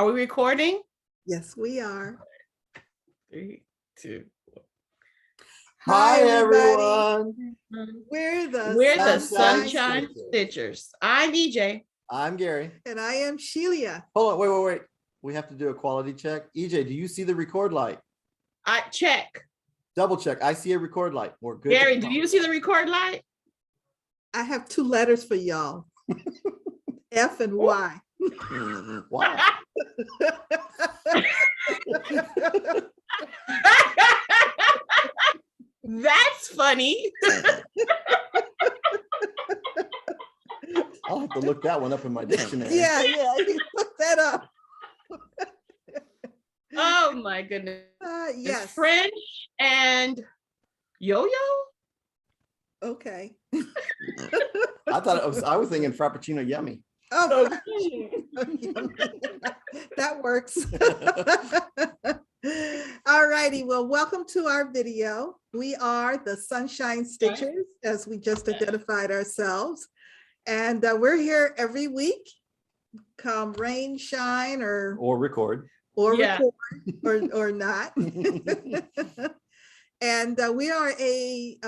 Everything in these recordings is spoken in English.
Are we recording? Yes, we are. 3, 2. Hi, everybody. everyone. We're the We're the Sunshine Sunshine Stitchers. I'm EJ. I'm Gary. and I am Shelia. Hold on, wait. We have to do a quality check. EJ, do you see the record light? I check. Double check. I see a record light. We're good. Gary, do you see the record light? I have 2 letters for y'all. F and Y. Wow. That's funny. I'll have to look that one up in my dictionary. Yeah, you look that up. Oh my goodness. Yes. It's French and yo-yo? Okay. I was thinking Frappuccino Yummy. Oh, Okay. that works. All righty. Well, welcome to our video. We are the Sunshine Stitchers, as we just identified ourselves. And we're here every week, come rain, shine, or record. Yeah. record, or not. And we are a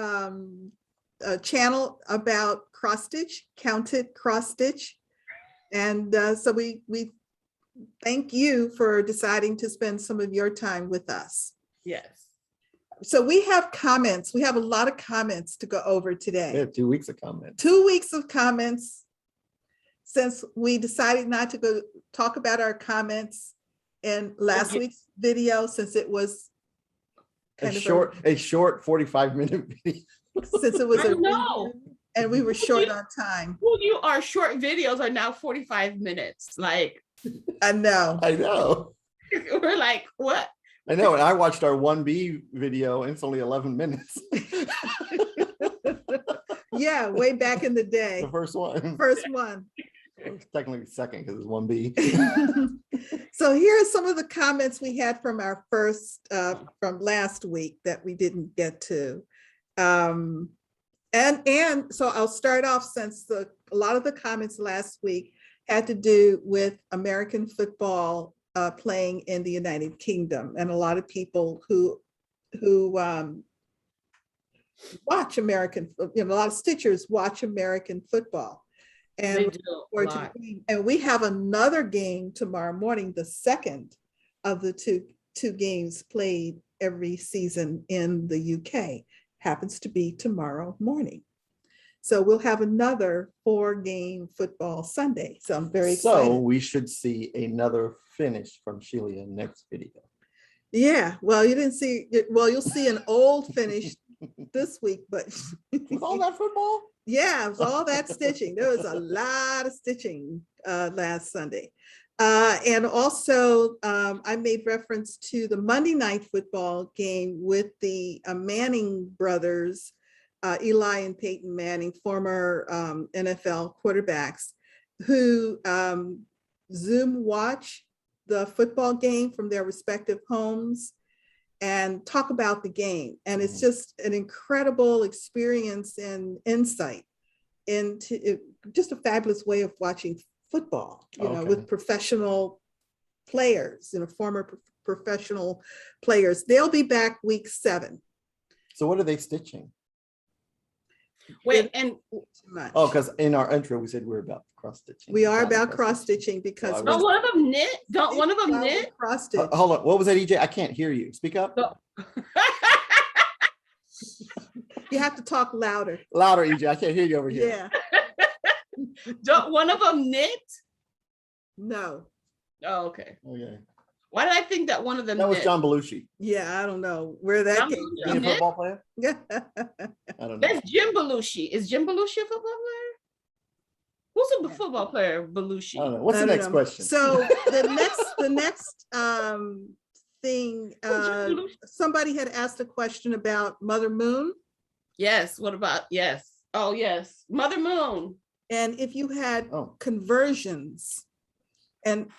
channel about cross stitch, counted cross stitch. And so we thank you for deciding to spend some of your time with us. Yes. So we have comments. We have a lot of comments to go over today. We have 2 weeks of comments. 2 weeks of comments since we decided not to go talk about our comments in last week's video, since it was A short 45-minute video. since it was I know. and we were short on time. Who knew our short videos are now 45 minutes? Like, I know. I know. we're like, what? I know. And I watched our 1B video and it's only 11 minutes. Yeah, way back in the day. The first one. First one. Technically second because it's 1B. So here are some of the comments we had from our first, from last week that we didn't get to. And so I'll start off, since a lot of the comments last week had to do with American football playing in the United Kingdom, and a lot of people who watch American, a lot of stitchers watch American football. And They do a lot. and we have another game tomorrow morning, the second of the two games played every season in the UK. Happens to be tomorrow morning. So we'll have another 4-game football Sunday. So I'm very excited. So we should see another finish from Shelia next video. Yeah, well, you didn't see, well, you'll see an old finish this week, but With all that football? yeah, it was all that stitching. There was a lot of stitching last Sunday. And also, I made reference to the Monday night football game with the Manning brothers, Eli and Peyton Manning, former NFL quarterbacks, who Zoom watch the football game from their respective homes and talk about the game. And it's just an incredible experience and insight into it, just a fabulous way of watching football, with professional players, former professional players. They'll be back week 7. So what are they stitching? Wait, and Oh, because in our intro we said we're about cross stitching. we are about cross stitching because Oh, don't one of them knit? Don't one of them knit? cross stitch. Hold on. What was that, EJ? I can't hear you. Speak up. No. You have to talk louder. Louder, EJ. I can't hear you over here. Yeah. Don't one of them knit? No. Oh, okay. Okay. Why did I think that one of them That was knit? John Belushi. Yeah, I don't know where that John came Is he a Knit? football player? from. I don't know. That's Jim Belushi. Is Jim Belushi a football player? Who's a football player, Belushi? I don't know. What's I the don't next know. question? So the next thing, Belushi? somebody had asked a question about Mother Moon, Yes. What about, yes. Oh, yes. Mother Moon. and if you had Oh, conversions, and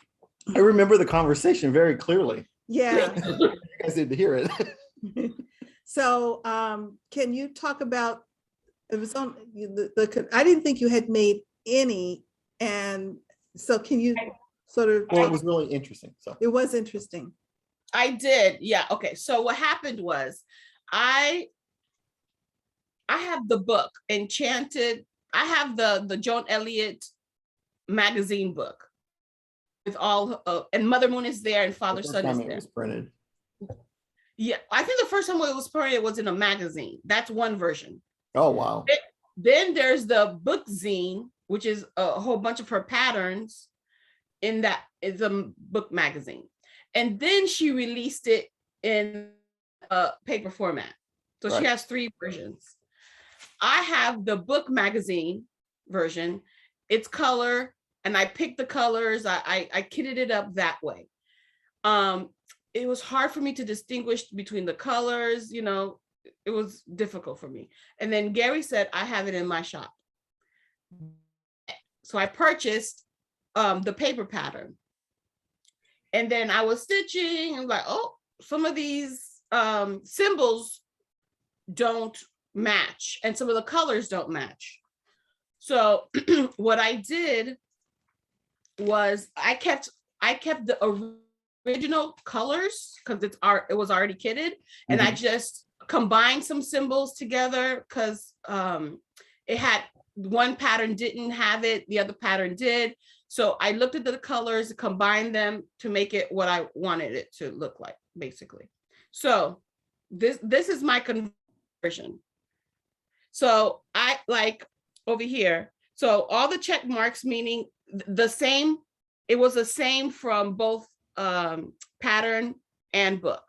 I remember the conversation very clearly. yeah. You guys need to hear it. So can you talk about, it was on I didn't think you had made any, and so can you sort of, Well, it was really interesting. So it was interesting. I did. Yeah. Okay. So what happened was I have the book Enchanted. I have the Joan Elliott magazine book with all and Mother Moon is there and Father the first Son is time it there. was printed. Yeah, I think the first time it was printed was in a magazine. That's one version. Oh, wow. Then there's the book zine, which is a whole bunch of her patterns in that is a book magazine. And then she released it in a paper format. So Right. she has 3 versions. I have the book magazine version. It's color, and I picked the colors. I kitted it up that way. It was hard for me to distinguish between the colors, you know, it was difficult for me. And then Gary said, I have it in my shop. So I purchased the paper pattern. And then I was stitching and like, oh, some of these symbols don't match and some of the colors don't match. So what I did was I kept the original colors because it was already kitted, and I just combined some symbols together because it had one pattern didn't have it, the other pattern did. So I looked at the colors, combined them to make it what I wanted it to look like, basically. So this is my conversion. So I like over here. So all the check marks, meaning the same, it was the same from both pattern and book.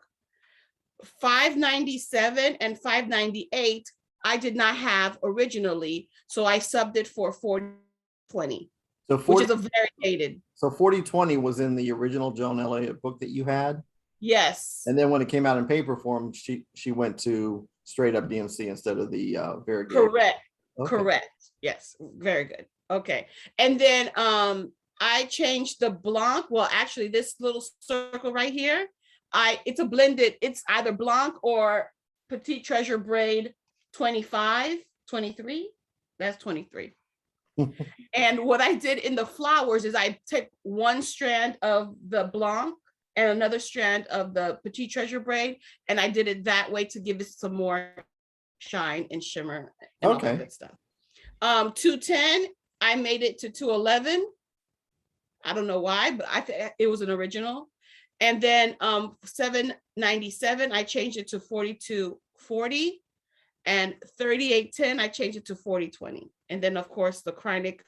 597 and 598, I did not have originally. So I subbed it for 4020, So which is a very dated. So 4020 was in the original Joan Elliott book that you had. Yes. And then when it came out in paper form, she went to straight up DMC instead of the variegated. Correct. Okay. Correct. Yes. Very good. Okay. And then I changed the blanc. Well, actually, this little circle right here, it's a blended, it's either blanc or Petite Treasure braid 25, 23. That's 23. And what I did in the flowers is I took one strand of the blanc and another strand of the Petite Treasure braid, and I did it that way to give it some more shine and shimmer and all that good stuff. 210, I made it to 211. I don't know why, but I think it was an original. And then 797, I changed it to 4240, and 3810, I changed it to 4020. And then of course the Kreinik,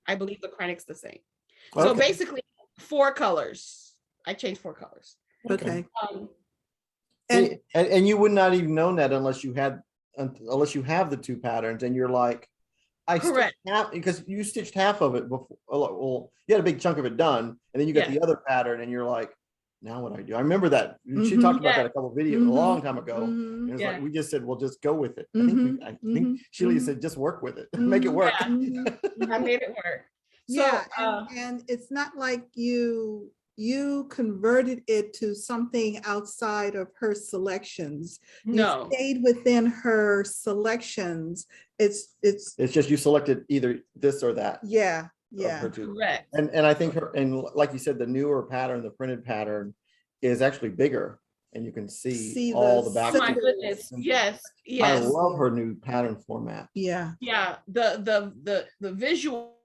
I believe the Kreinik's the same. So basically 4 colors. I changed 4 colors. Okay. And you would not even known that unless you have the 2 patterns and you're like, Correct. stitched half, because you stitched half of it before. Well, you had a big chunk of it done, and then you got the other pattern, and you're like, now what do I do? I remember that she talked about that a couple of videos a long time ago. And it was like we just said, well, just go with it. I think Shelia said, just work with it, make it work. I made it work. So, yeah, and it's not like you converted it to something outside of her selections. No. You stayed within her selections. It's just you selected either this or that. Yeah. Correct. And I think and like you said, the newer pattern, the printed pattern, is actually bigger, and you can see all the back. Oh my goodness. Yes. I love her new pattern format. Yeah. Yeah. The visual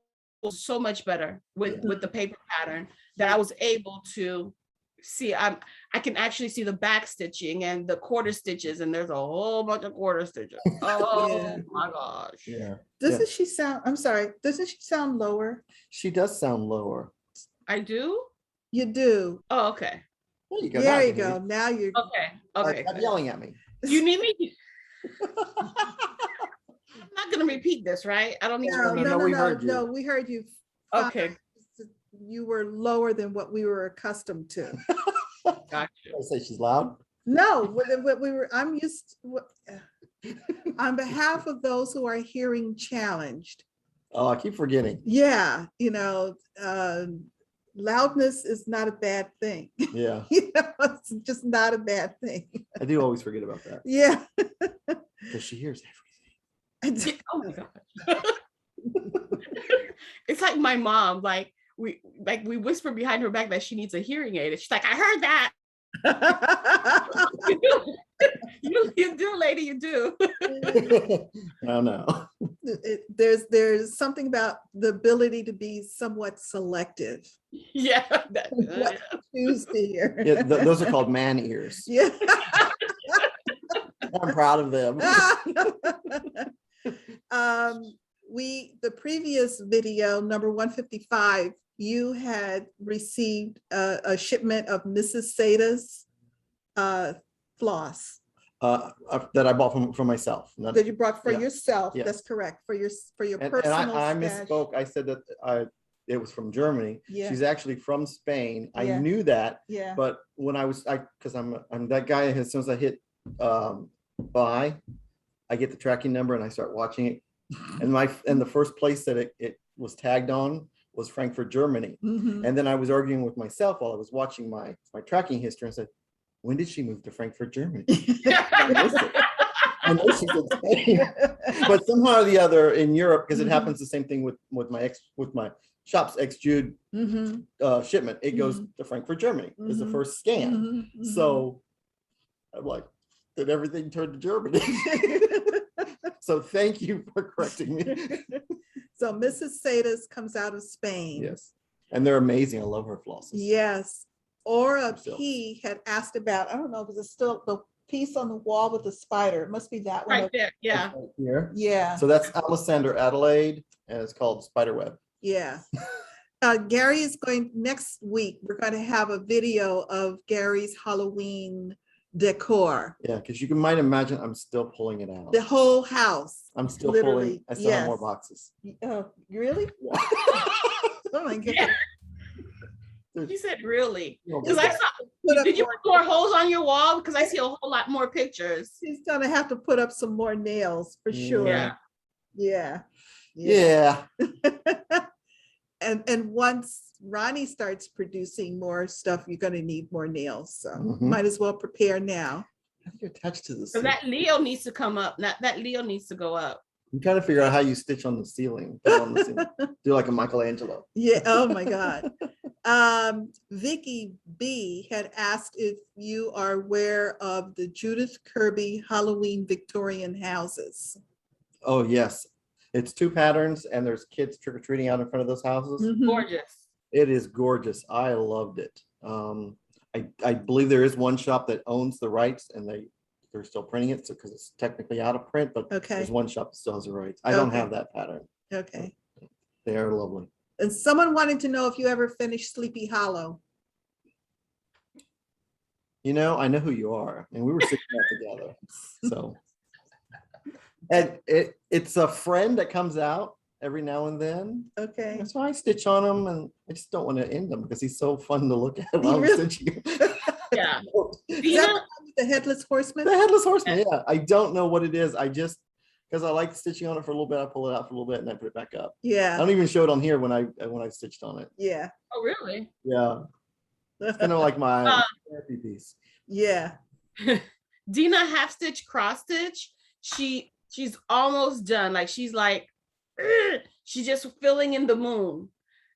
was so much better with the paper pattern that I was able to see. I can actually see the back stitching and the quarter stitches, and there's a whole bunch of quarter stitches. Oh my gosh. Yeah. Doesn't she sound, I'm sorry, doesn't she sound lower? She does sound lower. I do? You do. Oh, okay. There you go. There you go. Now you're Okay. Stop yelling at me. You need me? I'm not gonna repeat this, right? I don't need to repeat. No, we heard you. No, we heard you. Okay. You were lower than what we were accustomed to. Gotcha. I say she's loud. No, what we were, I'm used to, on behalf of those who are hearing challenged. Oh, I keep forgetting. Yeah, loudness is not a bad thing. Yeah. It's just not a bad thing. I do always forget about that. Yeah. Because she hears everything. Oh my gosh. It's like my mom, like like we whisper behind her back that she needs a hearing aid. And she's like, I heard that. You do, lady, you do. I don't know. There's something about the ability to be somewhat selective. Yeah. What to choose to hear. Yeah, those are called man ears. Yeah. I'm proud of them. The previous video, number 155, you had received a shipment of Mrs. Sada's floss. That I bought from myself. That you brought for yourself. Yes. That's correct. For your And personal I stash. misspoke. I said that it was from Germany. Yeah. She's actually from Spain. I Yeah. knew that. Yeah. But when because I'm that guy, as soon as I hit buy, I get the tracking number and I start watching it. And the first place that it was tagged on was Frankfurt, Germany. Mhm. And then I was arguing with myself while I was watching my tracking history and said, when did she move to Frankfurt, Germany? I know she's in Spain. But somehow or the other in Europe, because it happens the same thing with my shop's ex-Jude shipment. It goes to Frankfurt, Germany. Is the first scan. So I'm like, did everything turn to Germany? So thank you for correcting me. So Mrs. Sada's comes out of Spain. Yes. And they're amazing. I love her flosses. Yes. Aura So- P had asked about, I don't know, because it's still the piece on the wall with the spider. It must be that one. Right there. Yeah. Right here. Yeah. So that's Alessander Adelaide, and it's called Spiderweb. Yeah. Gary is going, next week, we're going to have a video of Gary's Halloween decor. Yeah, because you might imagine I'm still pulling it out. The whole house. I'm still literally, pulling. I still have more yes. boxes. Really? Yeah. Oh my God. Yeah. She said, really? You know, Because I but- saw, did you put more holes on your wall? Because I see a whole lot more pictures. She's gonna have to put up some more nails for sure. Yeah. Yeah. Yeah. And once Ronnie starts producing more stuff, you're gonna need more nails. So Mhm. might as well prepare now. How do you attach to this? So that Leo needs to come up. That Leo needs to go up. I'm trying to figure out how you stitch on the ceiling. Put it on the ceiling. Do like a Michelangelo. Yeah. Oh my God. Vicky B had asked if you are aware of the Judith Kirby Halloween Victorian houses. Oh yes, it's 2 patterns, and there's kids trick or treating out in front of those houses. Mhm. Gorgeous. It is gorgeous. I loved it. I believe there is one shop that owns the rights, and they're still printing it, so because it's technically out of print, but Okay. there's one shop that still has the rights. I don't Okay. have that pattern. Okay. They are lovely. And someone wanted to know if you ever finished Sleepy Hollow. You know, I know who you are, and we were sitting there together. So, and it's a friend that comes out every now and then. Okay. That's why I stitch on him, and I just don't want to end him because he's so fun to look at while I'm Really? stitching. Yeah. Is You that know, the one with the Headless Horseman? The Headless Horseman, yeah. I don't know what it is. I just, because I like stitching on it for a little bit, I pull it out for a little bit and I put it back up. I Yeah. don't even show it on here when I stitched on it. Yeah. oh, really? Yeah, it's kind of like my therapy piece. Yeah. Dina half stitch cross stitch. She's almost done. Like she's like, "Ugh." She's just filling in the moon,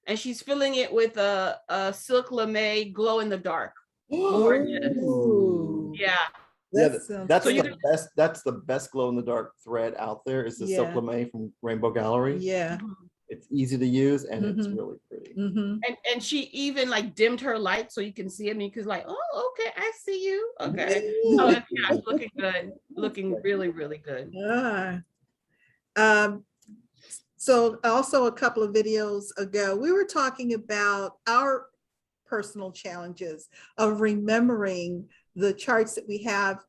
and she's filling it with a silk lame glow in the dark. Gorgeous. Ooh. Yeah. Yeah, That sounds that's So the you- best. That's the best glow in the dark thread out there. Is the silk Yeah. lame from Rainbow Gallery. Yeah. It's easy to use and it's Mhm. really pretty. Mm-hmm. And she even like dimmed her light so you can see it. And you can like, oh, okay, I see you. Okay. So yeah, it's looking good. Looking really, really good. So also a couple of videos ago, we were talking about our personal challenges of remembering the charts that we have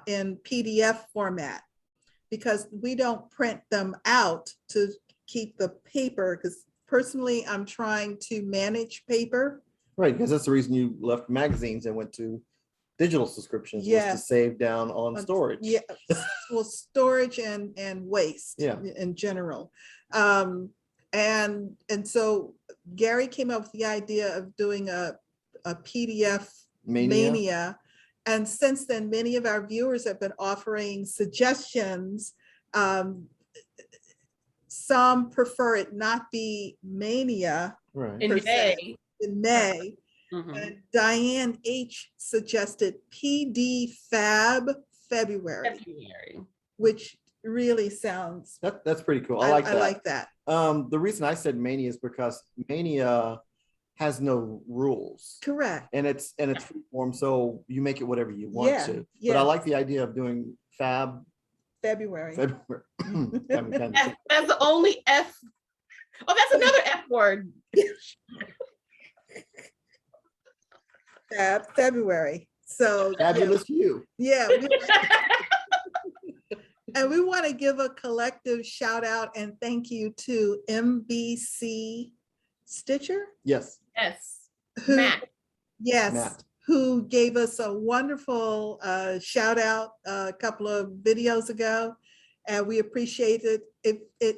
in PDF format, because we don't print them out to keep the paper, because personally, I'm trying to manage paper. Right, because that's the reason you left magazines and went to digital subscriptions, was Yeah. to save down on storage. Yeah, well, storage and waste Yeah. in general. And so Gary came up with the idea of doing a PDF mania. And since then, many of our viewers have been offering suggestions. some prefer it not be Mania Right. In per se. May. in May. Mhm. And Diane H suggested PD Fab February, February. which really sounds, That's pretty cool. I like that. I like that. The reason I said Mania is because Mania has no rules. Correct. And it's free form, so you make it whatever you want Yeah, to. But yeah. I like the idea of doing February. February. That's the only F. Oh, that's another F word. Fab February. So Fabulous you. yeah. And we want to give a collective shout out and thank you to MBC Stitcher. Yes. Yes. Who, Matt. yes, Matt. who gave us a wonderful shout out a couple of videos ago. And we appreciate it.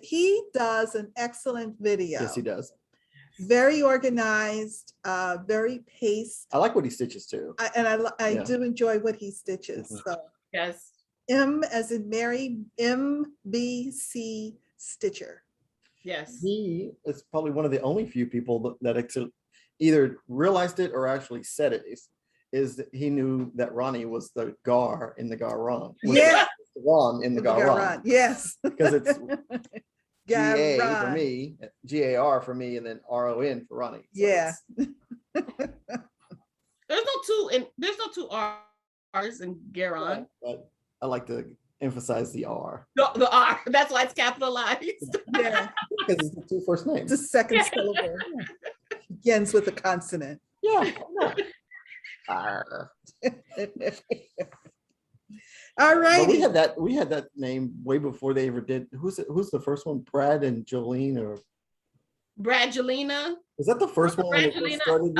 He does an excellent video. Yes, he does. Very organized, very paced. I like what he stitches too. I Yeah. do enjoy what he stitches. Mhm. So Yes. M as in Mary, MBC Stitcher. Yes. He is probably one of the only few people that actually either realized it or actually said it. Is that he knew that Ronnie was the Gar in the Garon. Yeah. Ron in the Garon. Yes. Because it's GA for Garon. me, GAR for me, and then RON for Ronnie. So Yeah. There's no two R's in Garon. but I like to emphasize the R The R. That's why it's capitalized. Yeah. because it's the two first names. The second Yeah. syllable begins with a consonant. Yeah. R. All But right. we had that name way before they ever did. Who's the first one? Brad and Jolene, or Bradgelina. was that the first one when it first started?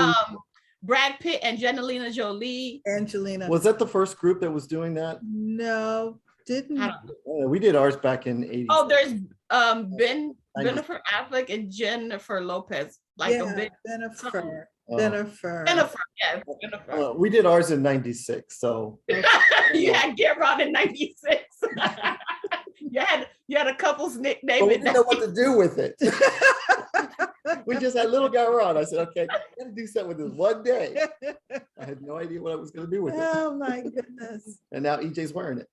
Brad Pitt and Jenalina Jolie. Angelina. Was that the first group that was doing that? No, didn't. I don't know. We did ours back in '80s. Oh, there's Bennifer Affleck and Jennifer Lopez. Like a Yeah, big Bennifer. Oh. Bennifer. Jennifer. Yeah, Jennifer. We did ours in '96. So You had Garon in '96. you had a couple's nickname. but we in didn't know what to do with it. We just had little Garon. I said, okay, I gotta do something with this one day. I had no idea what I was gonna do with it. Oh my goodness. And now EJ's wearing it.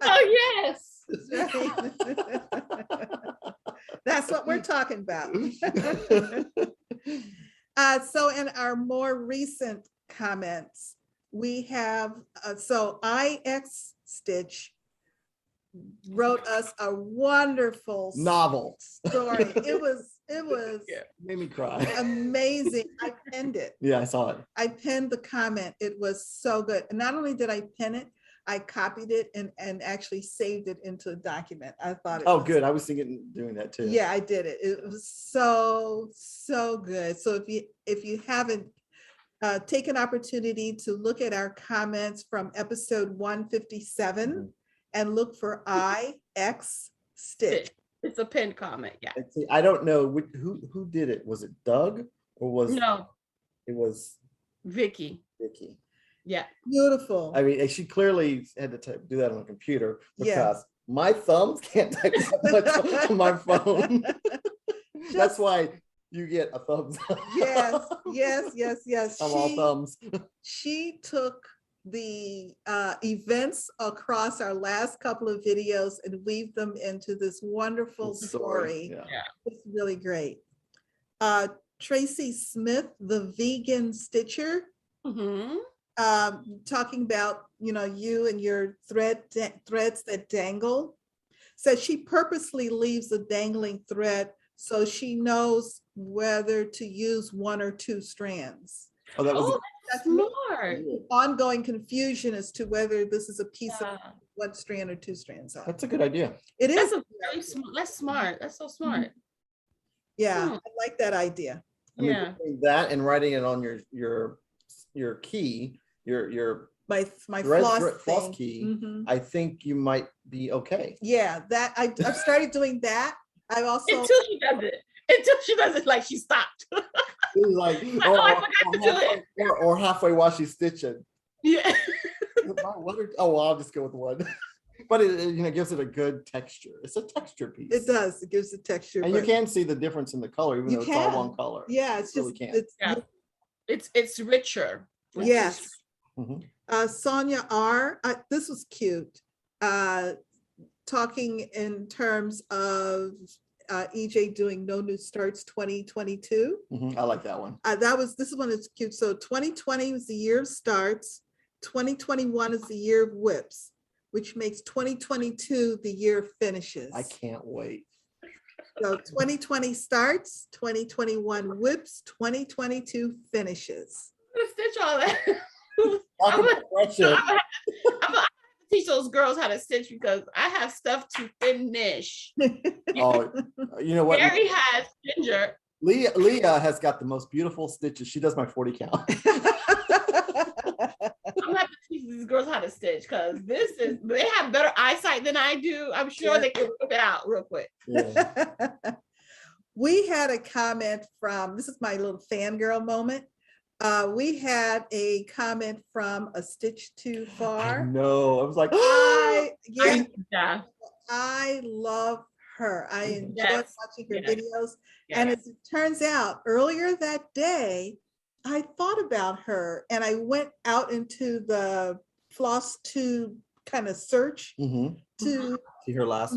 Oh yes. That's what we're talking about. So in our more recent comments, we have, so IX Stitch wrote us a wonderful Novel. story. It was Yeah. Made me cry. amazing. I penned it. Yeah, I saw it. I penned the comment. It was so good. And not only did I pen it, I copied it and actually saved it into a document. I thought it Oh, was, good. I was thinking doing that too. yeah, I did it. It was so good. So if you haven't take an opportunity to look at our comments from episode 157 and look for IX Stitch. It's a pinned comment. Yeah. And see, I don't know who did it. Was it Doug or was No, it was Vicky. Vicky? Yeah. Beautiful. I mean, she clearly had to do that on a computer because Yes. my thumbs can't type that much on my phone. That's why you get a thumbs up. Yes. I'm all thumbs. She took the events across our last couple of videos and weaved them into this wonderful story. Yeah. It's really great. Tracy Smith, the vegan stitcher, Mhm. talking about, you and your threads that dangle, says she purposely leaves a dangling thread so she knows whether to use one or two strands. Oh, that was Oh, that's smart. Ongoing confusion as to whether this is a piece of Yeah. one strand or two strands. that's a good idea. It That's is. a very smart. That's smart. That's so smart. Yeah, Hmm. I like that idea. I mean, Yeah. between that and writing it on your key, your My thread- floss floss thing. key. Mhm. I think you might be okay. Yeah, that I've started doing that. I've also Until she does it. Until she does it, like she stopped. It was like, Oh, I forgot to do it. or halfway while she's stitching. Yeah. Oh, well, I'll just go with one. But it gives it a good texture. It's a texture piece. It does. It gives the texture. And you can see the difference in the color, even though it's all one color. Yeah, it's really just can. It's richer. Yes. Mhm. Sonia R. This was cute. Talking in terms of EJ doing no new starts 2022. I like that one. This one is cute. So 2020 was the year of starts. 2021 is the year of whips, which makes 2022 the year of finishes. I can't wait. So 2020 starts, 2021 whips, 2022 finishes. I'm gonna stitch all that. I'm gonna teach those girls how to stitch because I have stuff to finish. Oh, you know what? Gary has Ginger. Leah has got the most beautiful stitches. She does my 40 count. I'm gonna have to teach these girls how to stitch because they have better eyesight than I do. I'm sure they can rip it out real quick. Yeah. We had a comment from, this is my little fangirl moment. We had a comment from A Stitch Too Far. No, I was like, I love her. I enjoy watching her videos. Yes. And as it turns out, earlier that day, I thought about her and I went out into the Flosstube kind of search to see her last,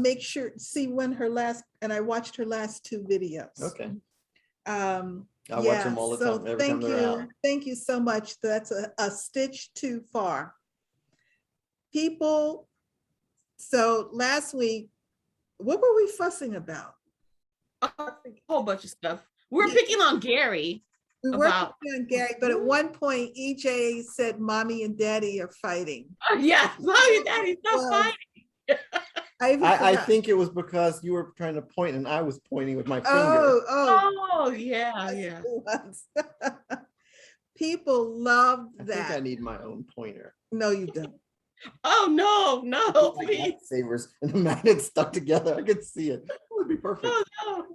see when her last, and I watched her last 2 videos. Okay. I watch them all the time. Every time they're out. Thank you so much. That's a Stitch Too Far. People, so last week, what were we fussing about? A whole bunch of stuff. We're picking on Gary. We were picking on Gary, but at one point, EJ said mommy and daddy are fighting. Yes, mommy and daddy still fighting. I think it was because you were trying to point and I was pointing with my finger. Oh, yeah. People love that. I think I need my own pointer. No, you don't. Oh, no, please. Savers and the magnets stuck together. I could see it. It would be perfect. Oh,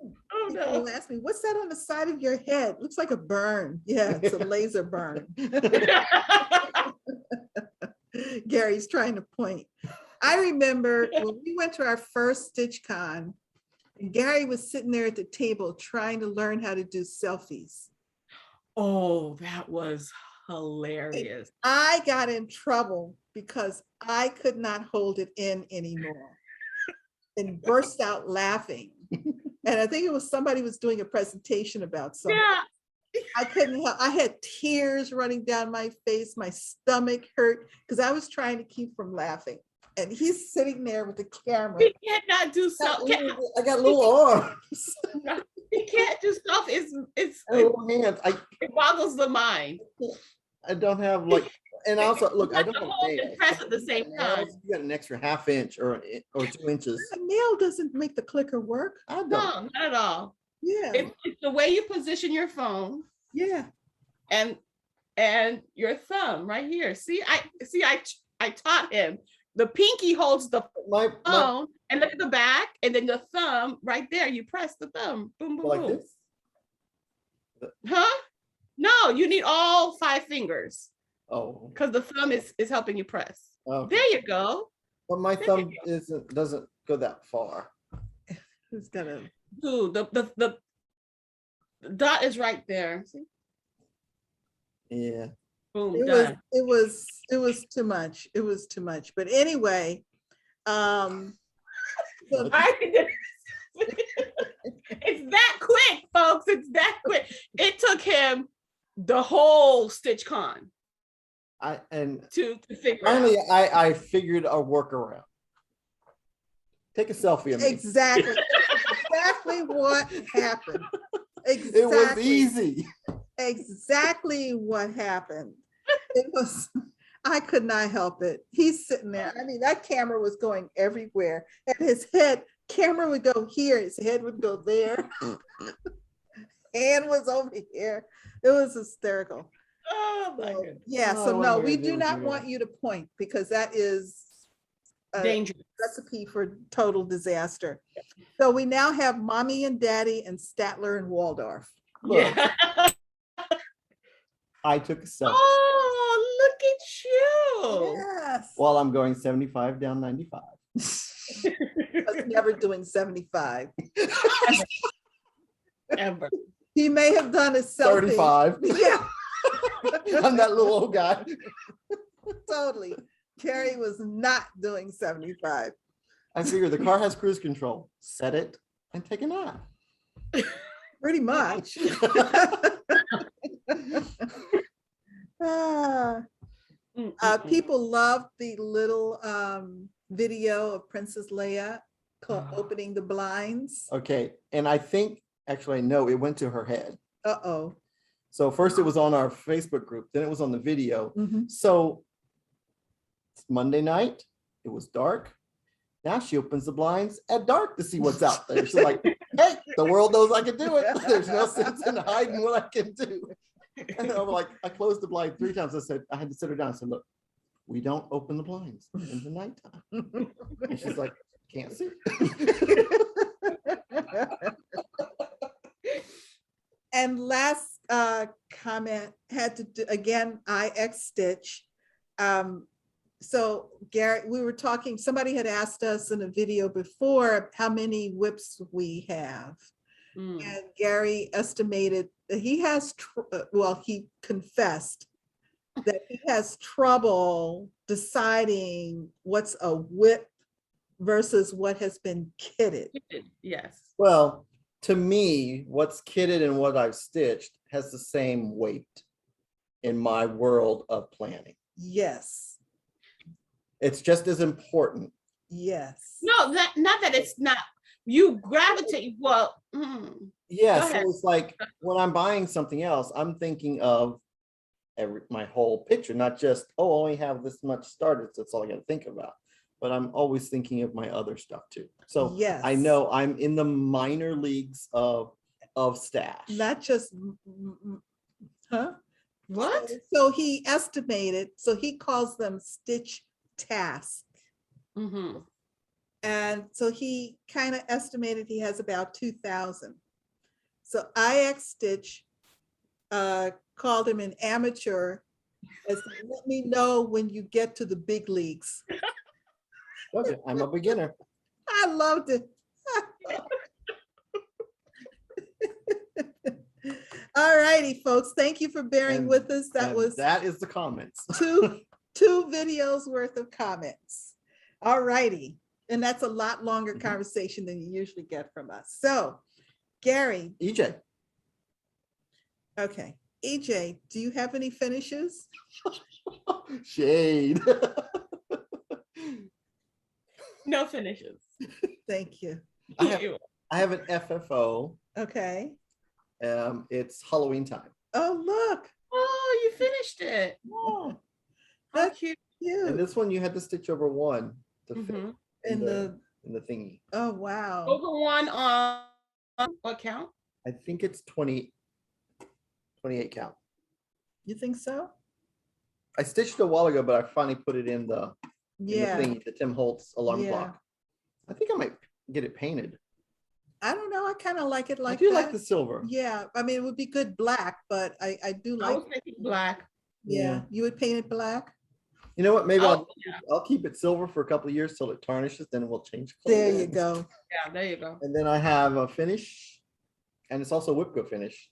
no. People ask me, what's that on the side of your head? Looks like a burn. Yeah, it's a laser burn. Gary's trying to point. I remember when we went to our first StitchCon, Gary was sitting there at the table trying to learn how to do selfies. Oh, that was hilarious. I got in trouble because I could not hold it in anymore and burst out laughing. And I think it was somebody was doing a presentation about something. Yeah. I couldn't help. I had tears running down my face. My stomach hurt because I was trying to keep from laughing. And he's sitting there with the camera. He cannot do something. I got little arms. He can't do stuff. It boggles the mind. I don't have and also look, I don't have nails. Press at the same time. You got an extra ½ inch or 2 inches. A nail doesn't make the clicker work. I don't. No, not at all. Yeah. It's the way you position your phone. Yeah. And your thumb right here. I taught him. The pinky holds the phone, and look at the back, and then the thumb right there. You press the thumb. Boom, boom, like boom. This? Huh? No, you need all 5 fingers. Oh. Because the thumb is helping you press. Okay. There you go. But my thumb doesn't go that far. Who's gonna? Dude, the dot is right there. See? Yeah. Boom. It was too much. It was too much. But anyway, It's that quick, folks. It's that quick. It took him the whole StitchCon to figure finally out. I figured a workaround. Take a selfie of me. Exactly. Exactly what happened. Exactly. It was easy. Exactly what happened. It was, I could not help it. He's sitting there. I mean, that camera was going everywhere. And his camera would go here, his head would go there. Hand was over here. It was hysterical. Oh my goodness. Yeah, so no, we do not want you to point because that is a dangerous recipe for total disaster. So we now have Mommy and Daddy and Statler and Waldorf. Yeah. I took a selfie. Oh, look at you. Yes. While I'm going 75 down 95. I was never doing 75. Ever. He may have done a selfie. 35. Yeah, I'm that little old guy. totally. Carrie was not doing 75. I figure the car has cruise control. Set it and take a nap. Pretty much. People love the little video of Princess Leia opening the blinds. Okay, and I think, actually, no, it went to her head. Uh-oh. So first it was on our Facebook group, then it was on the video. Mhm. So it's Monday night, it was dark. Now she opens the blinds at dark to see what's out there. She's like, hey, the world knows I can do it. There's no sense in hiding what I can do. And I'm like, I closed the blind 3 times. I said, I had to sit her down. I said, look, we don't open the blinds in the nighttime. And she's like, can't see. And last comment had to do, again, IX Stitch. So Gary, we were talking, somebody had asked us in a video before how many whips we have. And Gary estimated that he has, well, he confessed that he has trouble deciding what's a whip versus what has been kitted. Yes. Well, to me, what's kitted and what I've stitched has the same weight in my world of planning. Yes. It's just as important. Yes. No, that not that it's not. You gravitate. Well, Yeah, Go so ahead. it's like when I'm buying something else, I'm thinking of my whole picture, not just, oh, I only have this much started, so that's all I got to think about. But I'm always thinking of my other stuff too. So Yes. I know I'm in the minor leagues of stash. Not just, huh? what? So he estimated, so he calls them stitch tasks. Mm-hmm. And so he kind of estimated he has about 2,000. So IX Stitch called him an amateur and said, let me know when you get to the big leagues. Okay, I'm a beginner. I loved it. All righty, folks. Thank you for bearing And- with us. That And was that is the comments. two videos worth of comments. All righty. And that's a lot longer conversation than you usually get from us. So, Gary. EJ. Okay. EJ, do you have any finishes? Shade. No finishes. Thank you. I have an FFO. Okay. It's Halloween time. Oh, look. Oh, you finished it. Oh, How that's cute. And cute. this one you had to stitch over one to fit Mhm. in In the thingy. oh, wow. Over one on what count? I think it's 28 count. You think so? I stitched it a while ago, but I finally put it in the Yeah. thingy, the Tim Holtz alarm Yeah. clock. I think I might get it painted. I don't know. I kind of like it like I do that. like the silver. Yeah. I mean, it would be good black, but I do I like, was thinking black. yeah. You would paint it black? You know what? Maybe Oh, I'll keep it silver for a couple of years till it tarnishes, then we'll change There color. you go. Yeah, there you go. And then I have a finish, and it's also Whipco finish.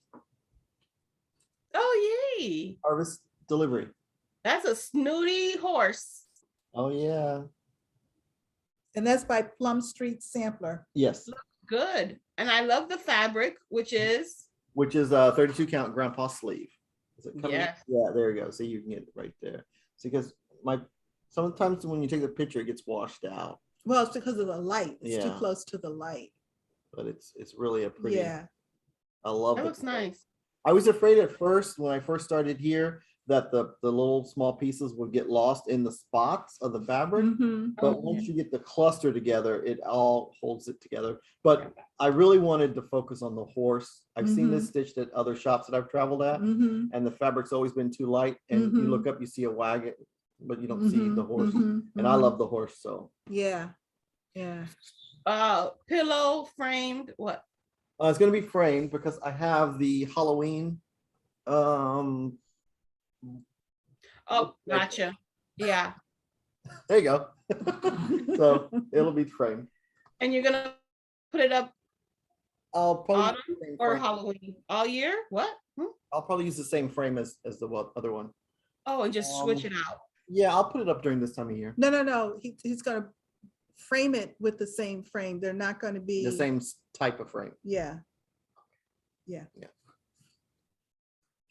Oh, yay. Harvest delivery. That's a snooty horse. Oh yeah. And that's by Plum Street Sampler. Yes. Good. And I love the fabric, which is, Which is a 32 count grandpa sleeve. Is it coming? Yes. Yeah, there you go. So you can get it right there. So because sometimes when you take the picture, it gets washed out, Well, it's because of the light. It's too Yeah. close to the light. but it's really a pretty. Yeah. I love that it. looks nice. I was afraid at first when I first started here that the little small pieces would get lost in the spots of the fabric. Mhm. But Oh, once you get the cluster together, it all holds it together. But I really wanted to focus on the horse. I've seen this stitched at other shops that I've traveled at, Mhm. and the fabric's always been too light. And you look up, you see a wagon, but you don't see the horse. And I love the horse, so. Yeah. Yeah. Pillow framed, what? It's gonna be framed because I have the Halloween. Oh, gotcha. Yeah. There you go. So it'll be framed. And you're gonna put it up I'll probably autumn use the same or frame. Halloween all year? What? I'll probably use the same frame as the other one. Oh, and just switch it out. Yeah, I'll put it up during this time of year. No. He's gonna frame it with the same frame. They're not gonna be. The same type of frame. Yeah.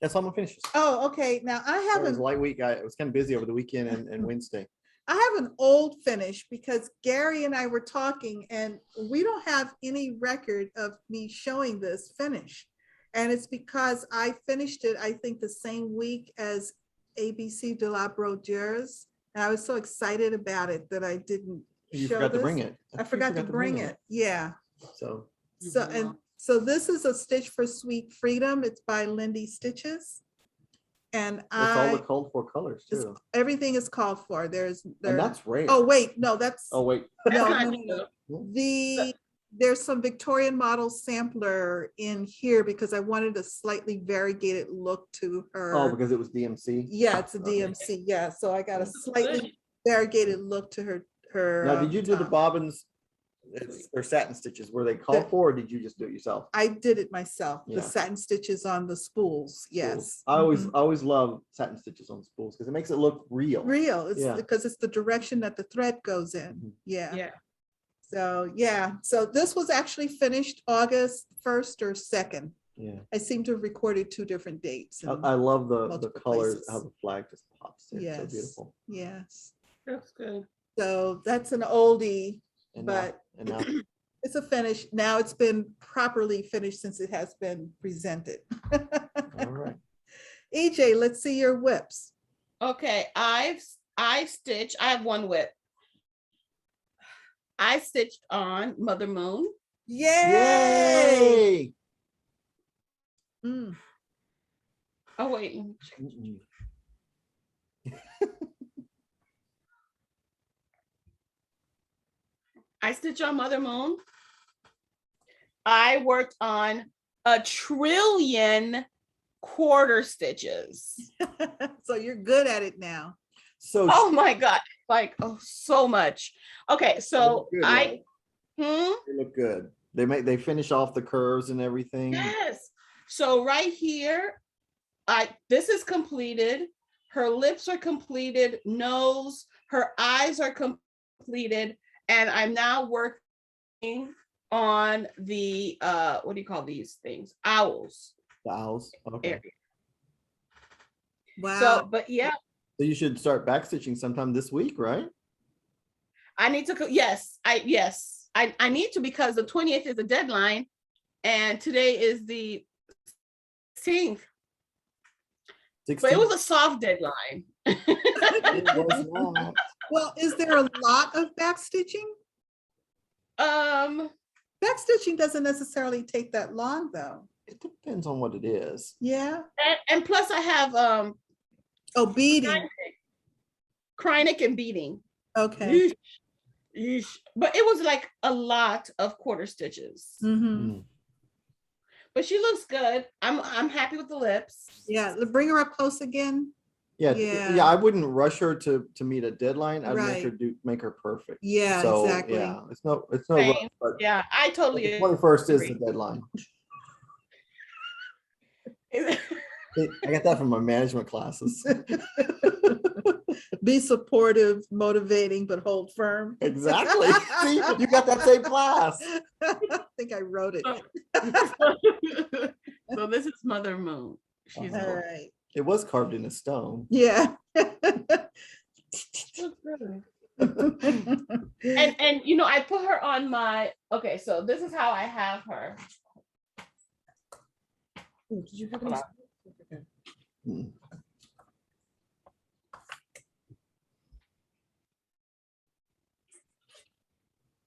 That's how I'm gonna finish this. Oh, okay. Now I It was haven't. a light week. I was kind of busy over the weekend and Wednesday. I have an old finish because Gary and I were talking and we don't have any record of me showing this finish. And it's because I finished it, I think the same week as ABC de la Brodeur's. And I was so excited about it that I didn't You show forgot to this. bring it. I forgot to bring it. Yeah. So So this is a Stitch for Sweet Freedom. It's by Lindy Stitches. And it's all I, the called for colors too. everything is called for. And that's rare. Oh, wait, no, that's. Oh wait. No. There's some Victorian model sampler in here because I wanted a slightly variegated look to her. Oh, because it was DMC. Yeah, it's a Okay. DMC. Yeah, so I got a slightly variegated look to her. Now, did you do the top. bobbins or satin stitches? Were they called for, or did you just do it yourself? I did it myself. Yeah. The satin stitches on the spools. Yes. I Mhm. always love satin stitches on spools because it makes it look real. Real. It's Yeah. because it's the direction that the thread goes in. Mhm. Yeah. Yeah. So yeah. So this was actually finished August 1st or 2nd. Yeah. I seem to have recorded 2 different dates. and- I love the multiple colors, places. how the flag just pops. It's so Yes. beautiful. Yes. That's good. So that's an oldie, And but now it's a finish. Now it's been properly finished since it has been presented. all right. EJ, let's see your whips. Okay, I have one whip. I stitched on Mother Moon. Yay! Yay! Mm. Oh, wait. Mm-mm. I stitched on Mother Moon. I worked on 1,000,000,000,000 quarter stitches. So you're good at it now. So Oh my God. Like, oh, so much. Okay, so Good, I, right? They look good. They finish off the curves and everything. yes. So right here, this is completed. Her lips are completed, nose, her eyes are completed, and I'm now working on the what do you call these things? Owls. The owls. Okay. Area. Wow. So, but yeah, So you should start backstitching sometime this week, right? I need to. Yes, I need to because the 20th is the deadline, and today is the 16th. But it was a soft deadline. It was not. Well, is there a lot of backstitching? Backstitching doesn't necessarily take that long though. It depends on what it is. Yeah. and plus I have Oh, beading. Krynic and beading. Okay. Yeesh. Yeesh. But it was like a lot of quarter stitches. Mhm. But she looks good. I'm happy with the lips. Yeah. Bring her up close again. Yeah, Yeah. I wouldn't rush her to meet a deadline. I'd Right. make her perfect. Yeah, So exactly. yeah, it's no Same. rush, but Yeah, I totally the 21st is the agree. deadline. I got that from my management classes. Be supportive, motivating, but hold firm. Exactly. See, you got that same class. I think I wrote it. So this is Mother Moon. She's All right. It was carved in a stone. Yeah. and you know, I put her on my okay, so this is how I have her. Ooh, did you have any? Mm.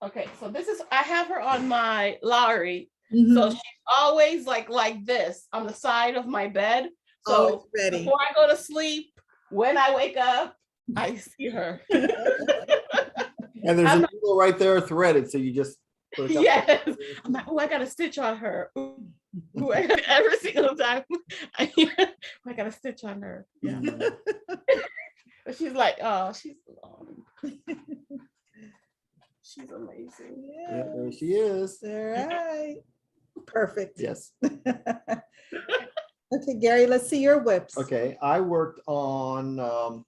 Okay, so this is I have her on my Lowry. So Mhm. she's always like this on the side of my bed. Always So ready. before I go to sleep, when I wake up, I see her. And there's I'm a needle right there threaded, so you just put a couple- Yes. I'm like, oh, I got a stitch on her. Ooh, every single time. I got a stitch on her. Yeah. But she's like, oh, she's long. She's amazing. Yeah, there she is. All right. Perfect. Yes. Okay, Gary, let's see your whips. Okay, I worked on I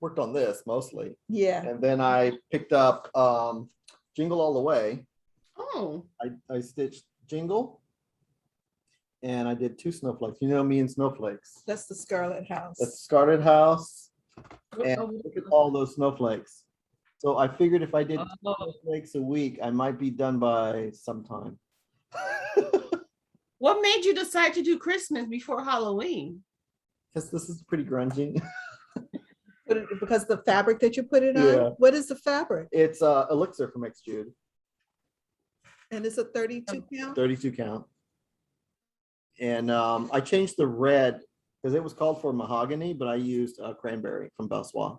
worked on this mostly, Yeah. and then I picked up Jingle All the Way. Oh. I stitched Jingle, and I did 2 snowflakes. You know me and snowflakes. That's the Scarlet House. That's Scarlet House, and Oh, look at all those snowflakes. So I figured if I did 2 Oh. snowflakes a week, I might be done by sometime. What made you decide to do Christmas before Halloween? Because this is pretty grungy. Because the fabric that you put it on? Yeah. What is the fabric? It's Elixir from X Jude, And it's a 32 count? 32 count. And I changed the red because it was called for mahogany, but I used cranberry from Belsois,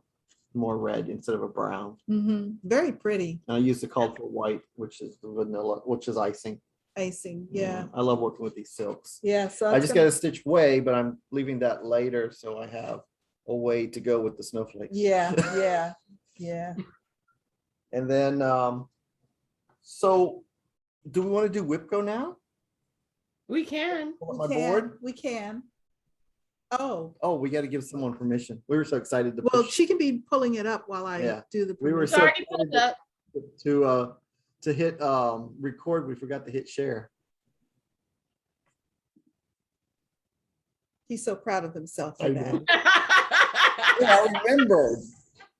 more red instead of a brown. Very pretty And I used the called for white, which is the vanilla, which is icing. icing. Yeah. I love working with these silks. Yeah. So I just got to stitch way, but I'm leaving that later, so I have a way to go with the snowflakes. Yeah. Yeah. Yeah. And then, so do we want to do Whipco now? We can. On my board? We can. Oh, Oh, we got to give someone permission. We were so excited to well, push she can be pulling it up while I Yeah. do the. We were It's so already pulled up. to hit record. We forgot to hit share. He's so proud of himself I for that. know. Yeah, I remembered.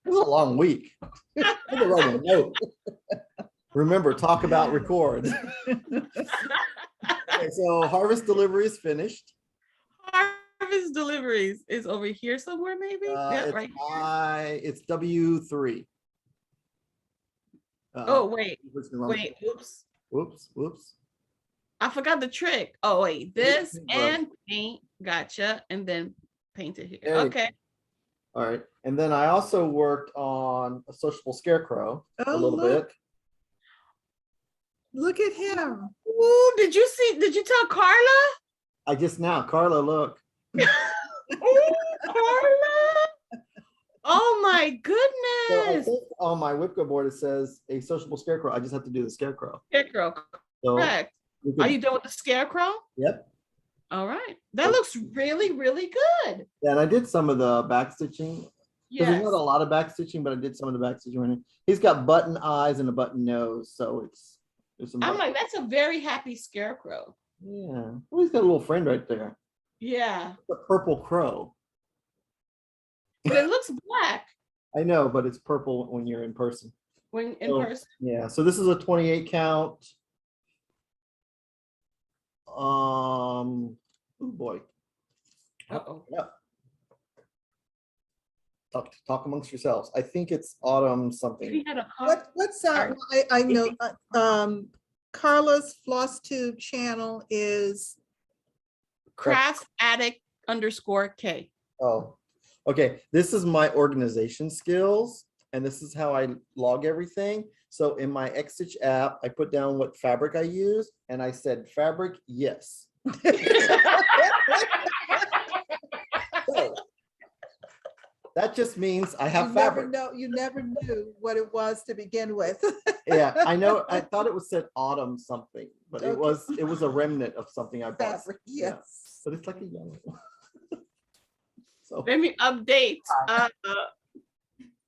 It was a long week. I had to write a note. Remember, talk about record. Okay, so harvest delivery is finished. Harvest deliveries is over here somewhere, maybe. Yeah, It's right. it's W3. Oh wait, wait. oops. Whoops. I forgot the trick. Oh wait, this Paintbrush. and paint. Gotcha. And then paint it here. There you Okay. All right. And then I also worked on a sociable scarecrow a Oh, little look. bit. Look at him. Ooh, did you tell Carla? I just now, Carla, look. Oh, Carla. Oh my So I goodness. think on my Whipco board it says a sociable scarecrow. I just have to do the scarecrow. Scarecrow. So Correct. we could- Are you done with the scarecrow? Yep. All right. That looks really, really good. And I did some of the back stitching. Because Yes. there's not a lot of back stitching, but I did some of the back stitching. He's got button eyes and a button nose, so there's some. I'm like, that's a very happy scarecrow. Yeah. Well, he's got a little friend right there. Yeah. A purple crow. But it looks black I know, but it's purple when you're in person. when in So, person. Yeah. So this is a 28 count. Oh boy. Uh-oh. Yeah. Talk amongst yourselves. I think it's autumn If something. he had a car. What's I know Carla's Flosstube channel is Craft Addict _K. Oh, okay. This is my organization skills, and this is how I log everything. So in my Xstitch app, I put down what fabric I use, and I said fabric, yes. So, that just means I have fabric. You never knew what it was to begin with. Yeah, I know. I thought it was said autumn something, but it Okay. was a remnant of something I bought. Fabric, Yeah. yes. But it's like a yellow. So Let me update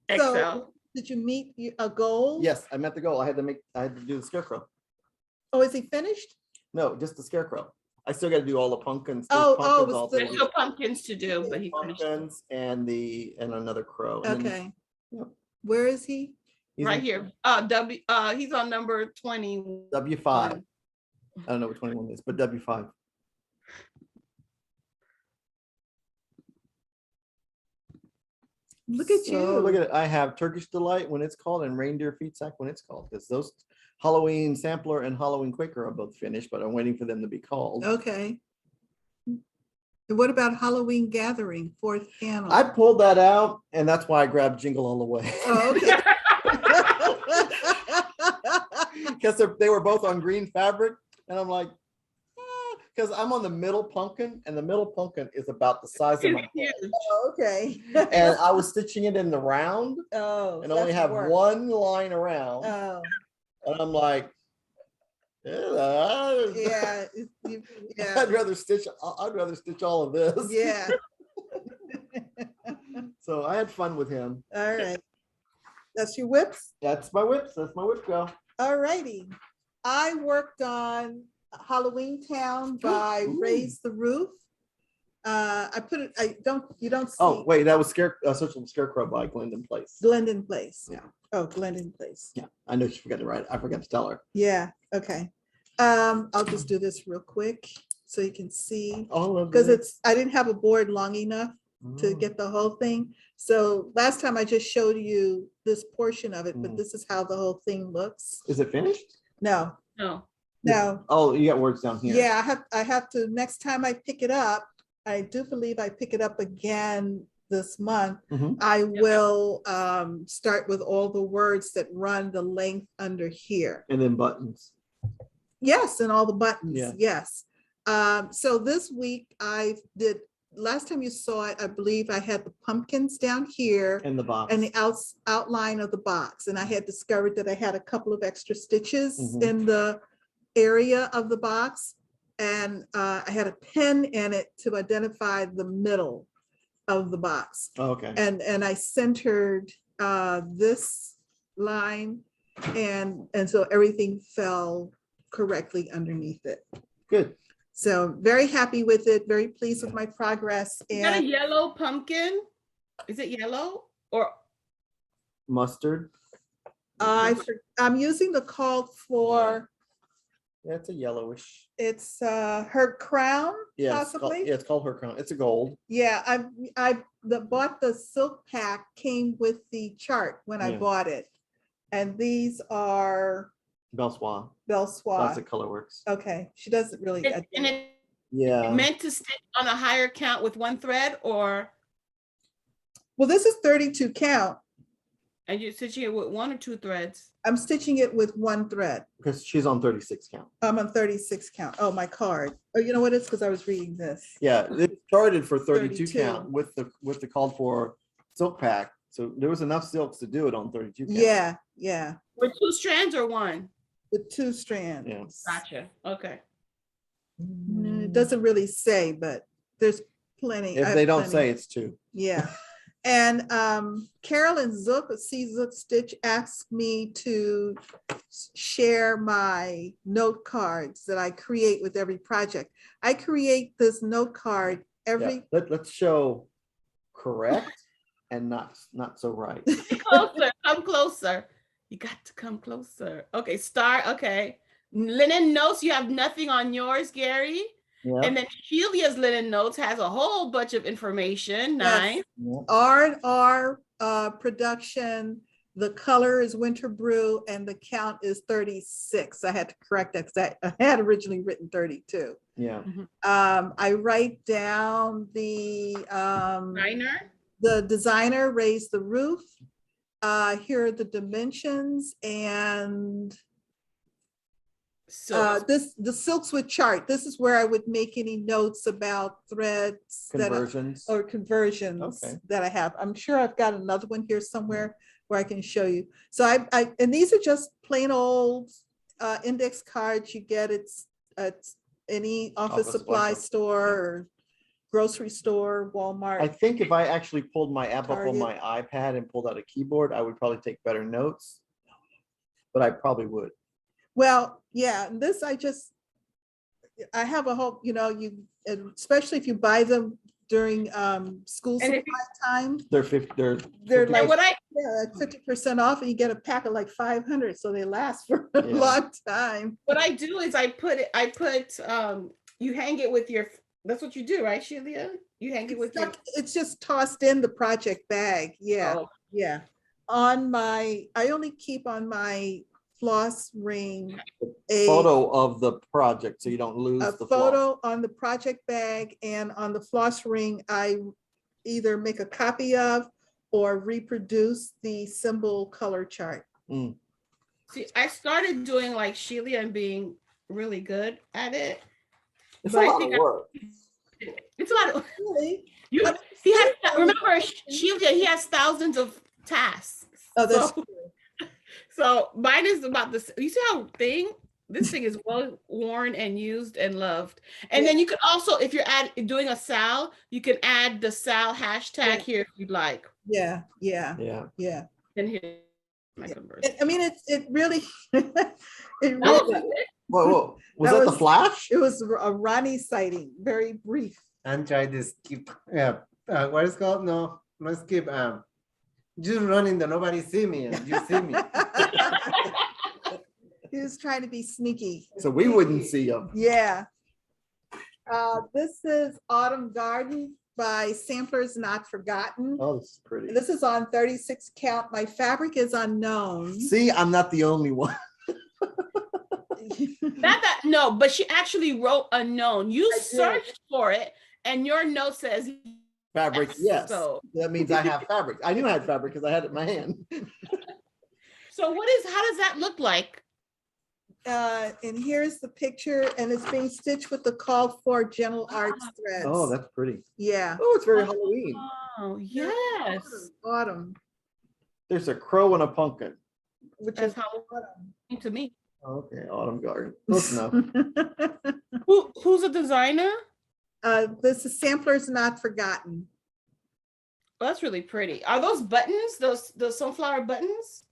Excel. So did you meet a goal? yes, I met the goal. I had to do the scarecrow. Oh, is he finished? No, just the scarecrow. I still got to do all the pumpkins. Oh, There's oh, pumpkins was all the- There's through. still pumpkins to do, but he finished it. Pumpkins and another crow. And then Okay. Yep. Where is he? he's Right in here. He's on number 20. W5. I don't know what 21 is, but W5. Look at you. Look at it. I have Turkish Delight when it's called and Reindeer Feet Sack when it's called. Because those Halloween Sampler and Halloween Quaker are both finished, but I'm waiting for them to be called. Okay. And what about Halloween Gathering, 4th panel? I pulled that out, and that's why I grabbed Jingle All the Way. Oh, okay. Because they were both on green fabric, and I'm like, because I'm on the middle pumpkin, and the middle pumpkin is about the size of my head. Oh, okay. And I was stitching it in the round, Oh, and only that's have work. one line around, Oh, and I'm like, yeah, yeah, I'd rather stitch all of this. yeah. So I had fun with him. All right. That's your whips? That's my whips. That's my whip go. All righty. I worked on Halloween Town by Ooh. Raise the Roof. I put it, you don't see. Oh, wait, that was Searching Scarecrow by Glendon Place. Glendon Place. Yeah. Oh, Glendon Place. Yeah, I know she forgot to write it. I forgot to tell her. Yeah, okay. I'll just do this real quick so you can see. All of Because I didn't have a board long enough to Oh. get the whole thing. So last time I just showed you this portion of it, but this is how the whole thing looks. Is it finished? No, No. no. Oh, you got words down here. Yeah, I have to, next time I pick it up, I do believe I pick it up again this month. Mhm. I will start with all the words that run the length under here. And then buttons. Yes, and all the buttons, Yeah. yes. So this week I did, last time you saw it, I believe I had the pumpkins down here In the box. and the outline of the box. And I had discovered that I had a couple of extra stitches Mhm. in the area of the box. And I had a pin in it to identify the middle of the box. Oh, okay. And I centered this line and so everything fell correctly underneath it. Good. So very happy with it, very pleased with my progress. Is that a And yellow pumpkin? Is it yellow or? Mustard. I'm using the called for, Yeah, it's a yellowish. it's her crown, Yeah, possibly. it's called her crown. It's a gold. Yeah, I bought the silk pack, came with the chart when I Yeah. bought it. And these are Belsois. Belsois. Classic Colorworks. Okay, she doesn't really. And it Yeah. meant to stick on a higher count with one thread, or Well, this is 32 count. and you're stitching it with one or two threads? I'm stitching it with one thread. Because she's on 36 count. I'm on 36 count. Oh, my card. Oh, you know what? It's because I was reading this. Yeah, it started for 32 32. count with the called for silk pack. So there was enough silks to do it on 32 count. Yeah, yeah, With two strands or one? with 2 strands. Yeah. Gotcha. Okay. It doesn't really say, but there's plenty. I If have they don't plenty. say, it's two. Yeah. And Carolyn Zook, Zook Stitch, asked me to share my note cards that I create with every project. I create this note card every. Yeah. Let's show correct and not so right. Closer, come closer. You got to come closer. Okay, start. Okay. Linen notes, you have nothing on yours, Gary. Yeah. And then Shelia's linen notes has a whole bunch of information. Nice. Yeah. R&R production, the color is Winter Brew and the count is 36. I had to correct that because I had originally written 32. Yeah. I write down Designer. the designer raised the roof. Here are the dimensions and So the silks with chart. This is where I would make any notes about threads Conversions. or conversions Okay. that I have. I'm sure I've got another one here somewhere where I can show you. So I and these are just plain old index cards you get at any office supply store or grocery store, Walmart. I think if I actually pulled my app up on Target. my iPad and pulled out a keyboard, I would probably take better notes. But I probably would. Well, yeah, and this I have a whole, especially if you buy them during school And supply if you- time, They're they're 50. like and what I 50% off and you get a pack of like 500, so they last for a Yeah. long time. do is I put you hang it with your, that's what you do, right, Shelia? You hang it with your. It's just tossed in the project bag, yeah, Oh, yeah. I only keep on my floss ring a Photo of the project so you don't lose a the floss. photo on the project bag, and on the floss ring, I either make a copy of or reproduce the symbol color chart. Mm. See, I started doing like Shelia and being really good at it. It's But a I lot think of work. it's a lot of Really? you. He has remember Shelia. He has thousands of tasks. Oh, that's So, so mine is about this. You see how this thing is well worn and used and loved. And then you could also, if you're doing a Sal, you can add the Sal hashtag here if you'd like. yeah. And here, my Yeah. conversion. I mean, it really, it really, Whoa. Was That that the was- Flash? it was a Ronnie sighting, very brief. And try to skip. What is it called? No, not skip. Just running that nobody see me and you see me. He was trying to be sneaky. So we wouldn't see them. Yeah. This is Autumn Garden by Samplers Not Forgotten. Oh, this is pretty. This is on 36 count. My fabric is unknown. See, I'm not the only one. No, but she actually wrote unknown. You I did. searched for it, and your note says Fabric, yes. So, That means I have fabric. I knew I had fabric because I had it in my hand. so how does that look like? And here's the picture, and it's being stitched with the called for gentle arts threads. Oh, that's pretty. Yeah. Oh, it's very Halloween. Oh, yes. Autumn, There's a crow and a pumpkin. which That's is Halloween to me. Okay, autumn garden. Close enough. Who's a designer? This is Samplers Not Forgotten. Oh, that's really pretty. Are those buttons? Those sunflower buttons?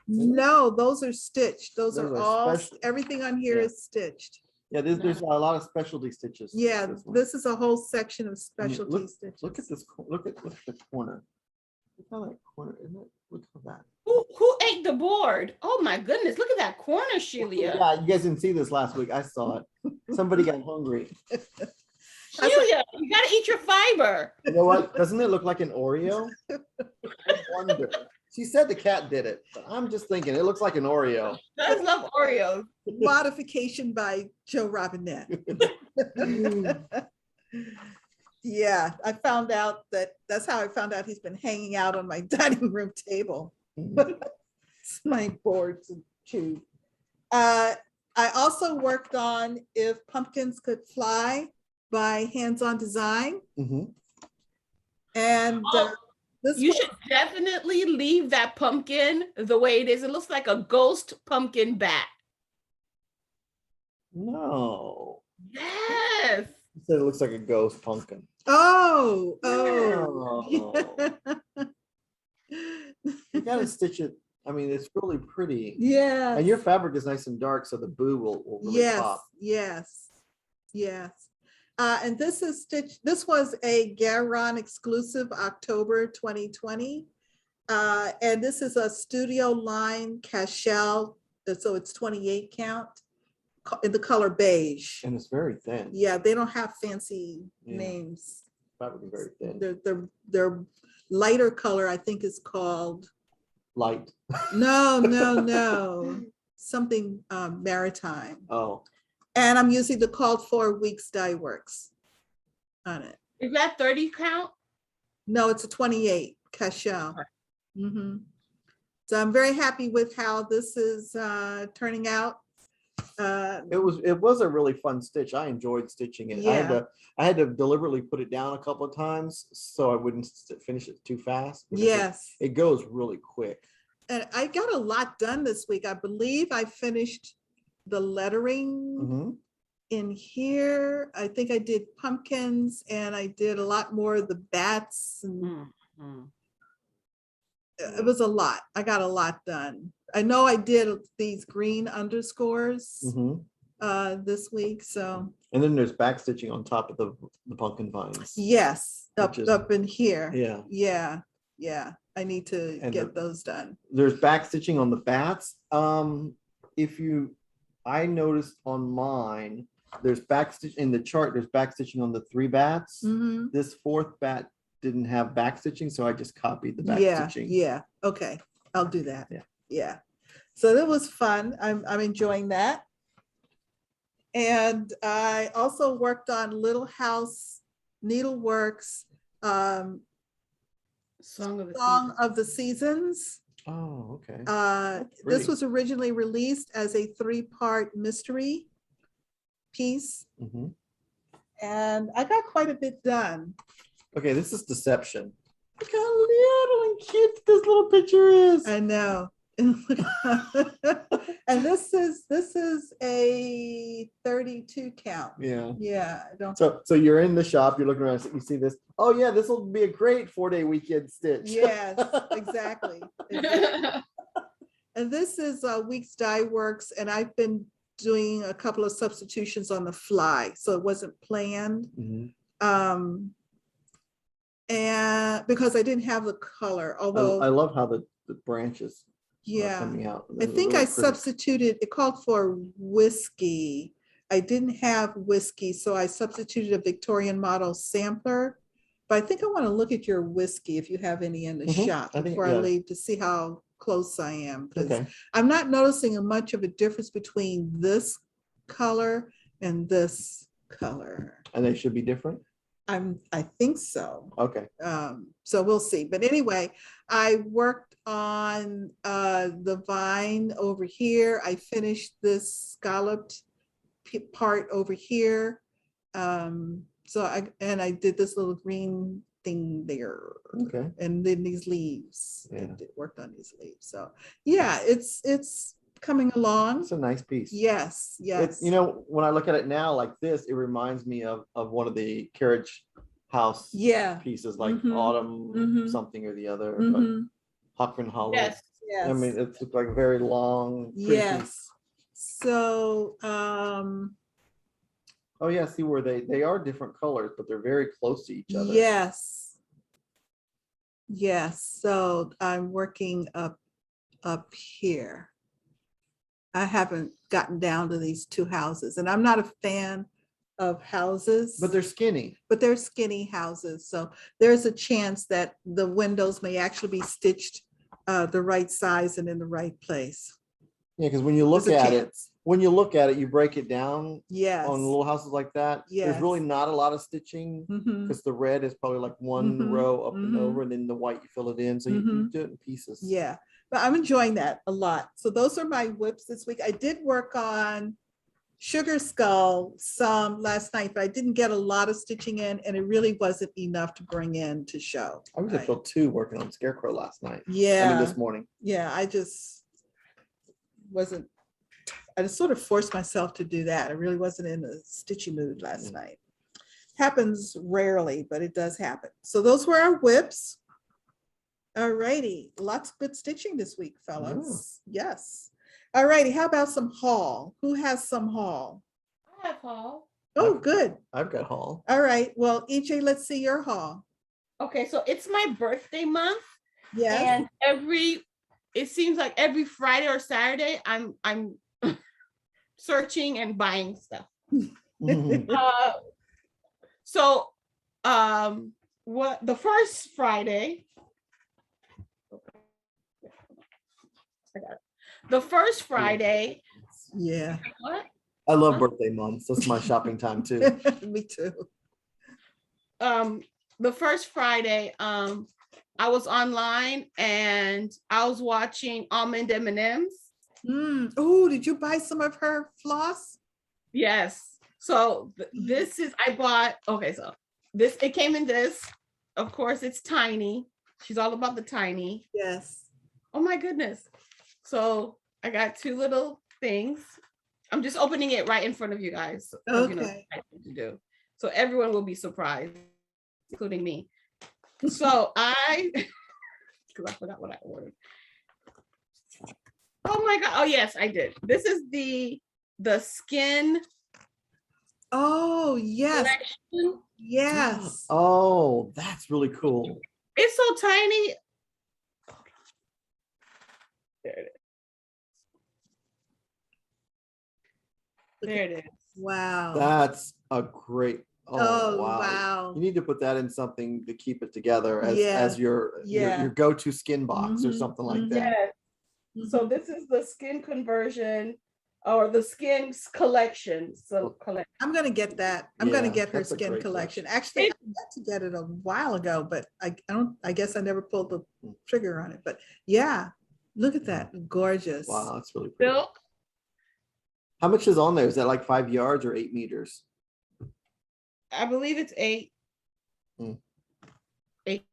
No, those are stitched. Those Those are are all, special. everything on here Yeah. is stitched. Yeah, there's a lot of specialty stitches. Yeah, This one. this is a whole section of I mean, specialty stitches. Look at this. Look at the corner. Look how that corner, isn't it? Look at that. Who ate the board? Oh my goodness! Look at that corner, Shelia. Yeah, you guys didn't see this last week. I saw it. Somebody got hungry. Shelia, you gotta eat your fiber. You know what? Doesn't it look like an Oreo? I wonder. She said the cat did it, but I'm just thinking it looks like an Oreo. I love Oreos. Modification by Joe Robinette. Yeah, I found out that's how I found out he's been hanging out on my dining room table. It's my board to chew. I also worked on If Pumpkins Could Fly by Hands-On Design. Mhm. And this You one- should definitely leave that pumpkin the way it is. It looks like a ghost pumpkin bat. No. Yes. You said it looks like a ghost pumpkin. Oh. You gotta stitch it. I mean, it's really pretty. Yeah. And your fabric is nice and dark, so the boo will really Yes, pop. yes. And this is stitched, this was a Garon exclusive October 2020. And this is a studio line cashel, so it's 28 count in the color beige. And it's very thin. Yeah, they don't have fancy Yeah. names. Fabric is very thin. Their lighter color, I think, is called, Light. no, something maritime. Oh, And I'm using the called for Weeks Dye Works on it. Is that 30 count? No, it's a 28 cashel. Mhm. So I'm very happy with how this is turning out. it was a really fun stitch. I enjoyed stitching it. I had to deliberately put it down a couple of times so I wouldn't finish it too fast. because Yes, It goes really quick. and I got a lot done this week. I believe I finished the lettering Mhm. in here. I think I did pumpkins and I did a lot more of the bats. And it was a lot. I got a lot done. I know I did these green underscores Mhm. this week, so And then there's back stitching on top of the pumpkin vines. yes, Which is- up in here. Yeah. Yeah. I need to And get those done. There's back stitching on the bats. I noticed on mine, there's back stitch in the chart, there's back stitching on the 3 bats. Mhm. This 4th bat didn't have back stitching, so I just copied the back Yeah, stitching. yeah. Okay, I'll do that. Yeah. Yeah. So that was fun. I'm enjoying that. And I also worked on Little House Needleworks Song of the Song Season. of the Seasons. Oh, okay. This pretty. was originally released as a 3-part mystery piece. Mhm. and I got quite a bit done. Okay, this is deception. Look how little and cute this little picture is. I know. And this is a 32 count. Yeah. Yeah, I don't. So you're in the shop, you're looking around, you see this. Oh yeah, this will be a great 4-day weekend stitch. Yes, exactly. And this is Weeks Dye Works, and I've been doing a couple of substitutions on the fly, so it wasn't planned. And because I didn't have the color, although I love how the branches yeah, coming out. I think I substituted, it called for whiskey. I didn't have whiskey, so I substituted a Victorian model sampler. But I think I want to look at your whiskey if you have any in the shop before I leave to see how close I am. Because I'm not noticing much of a difference between this color and this color. And they should be different? I think so. Okay. So we'll see. But anyway, I worked on the vine over here. I finished this scalloped part over here. So I did this little green thing there. Okay. And then these leaves. Yeah. I worked on these leaves. So yeah, it's coming along. It's a nice piece. Yes, yes. You know, when I look at it now like this, it reminds me of one of the carriage house pieces, like Autumn something or the other, but Hockman Hollow. Yes, yes. I mean, it's like a very long, yes. piece. So oh yeah, see where they are different colors, but they're very close to each other. Yes. Yes. So I'm working up here. I haven't gotten down to these two houses, and I'm not a fan of houses. But they're skinny. But they're skinny houses. So there's a chance that the windows may actually be stitched the right size and in the right place. Yeah, because when you look at it, you break it down. Yes. On little houses like that. Yes. There's really not a lot of stitching because the red is probably like one row up and over, and then the white you fill it in. So you do it in pieces. Yeah, but I'm enjoying that a lot. So those are my whips this week. I did work on Sugar Skull some last night, but I didn't get a lot of stitching in, and it really wasn't enough to bring in to show. I was at Phil 2 working on Scarecrow last night. Yeah. I mean, this morning. Yeah, I just wasn't, I just sort of forced myself to do that. I really wasn't in a stitchy mood last night. Happens rarely, but it does happen. So those were our whips. All righty, lots of good stitching this week, fellas. Yes. All righty, how about some haul? Who has some haul? I have haul. Oh, good. I've got haul. All right, well, EJ, let's see your haul. Okay, so it's my birthday month. Yeah. And it seems like every Friday or Saturday, I'm searching and buying stuff. So what the first Friday, Yeah. What? I love birthday months. That's my shopping time too. Me too. The first Friday, I was online and I was watching Almond M&Ms. Oh, did you buy some of her floss? Yes. So this is, I bought, okay, so it came in this. Of course, it's tiny. She's all about the tiny. Yes. Oh my goodness. So I got two little things. I'm just opening it right in front of you guys. So, okay. You know, to do. So everyone will be surprised, including me. So because I forgot what I ordered. Oh my God. Oh yes, I did. This is the skin. Oh yes. Collection. Yes. Oh, that's really cool. It's so tiny. There it is. There it is. Wow. That's a great. Oh, wow. You need to put that in something to keep it together as your go-to skin box or something like that. Yeah. So this is the skin conversion or the skins collection. So I'm gonna get that. I'm gonna get her skin collection. Actually, I got to get it a while ago, but I guess I never pulled the trigger on it. But yeah, look at that. Gorgeous. Wow, that's really pretty. Silk. How much is on there? Is that like 5 yards or 8 meters? I believe it's 8. Mm. 8.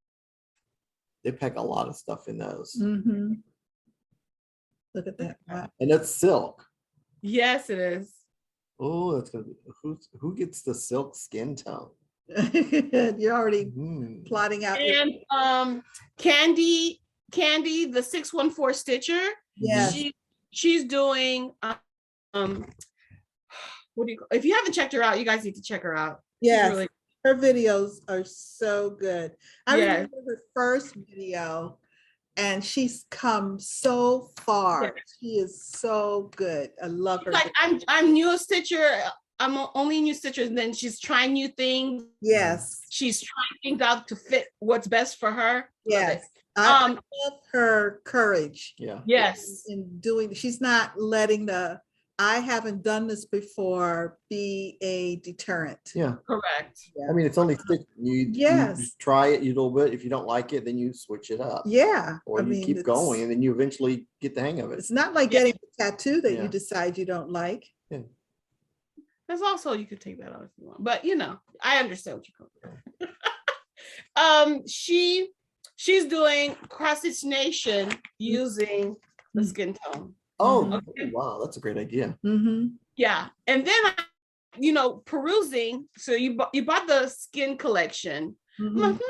They pack a lot of stuff in those. Mm-hmm. Look at that. Wow. And that's silk. Yes, it is. Oh, that's gonna be who gets the silk skin tone? You're already Mm. plotting out. And Candy, the 614 Stitcher. Yes. She's doing what do you if you haven't checked her out, you guys need to check her out. Yes. Really, her videos are so good. I Yes. remember her first video and she's come so far. Yes. She is so good. I love her. like I'm new Stitcher. I'm only new Stitcher, and then she's trying new things. Yes. She's trying things out to fit what's best for her. Love Yes. it. I love her courage. Yeah. Yes. In doing, she's not letting the I haven't done this before be a deterrent. Yeah. Correct. I mean, it's only stitch. You just try it a little bit. If you don't like it, then you switch it up. Yeah. Or you keep going, and then you eventually get the hang of it. It's not like getting a tattoo that Yeah. you decide you don't like. Yeah. There's also, you could take that out if you want, but I understand what you're going. She's doing cross stitch nation using the skin tone. Oh, Okay. wow, that's a great idea. Mm-hmm. Yeah, and then perusing. So you bought the skin collection. Mm-hmm. I'm like,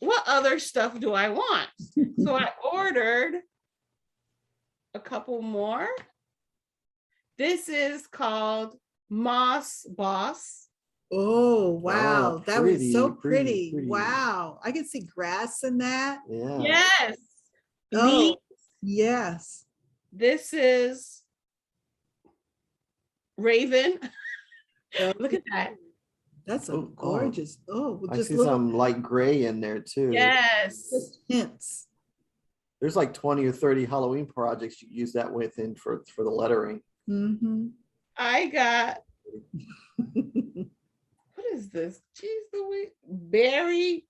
what other stuff do I want? So I ordered a couple more. This is called Moss Boss. Oh, wow. Oh, that was so pretty. pretty. Wow. I can see grass in that. Yeah. Yes. Oh, Leaves. yes. This is Raven. Oh, Look at that. That's a Oh, gorgeous. Oh, I just see little some light gray in there too. Yes. just hints. There's like 20 or 30 Halloween projects you use that with in for the lettering. Mm-hmm. I got, what is this? Jeez Louise.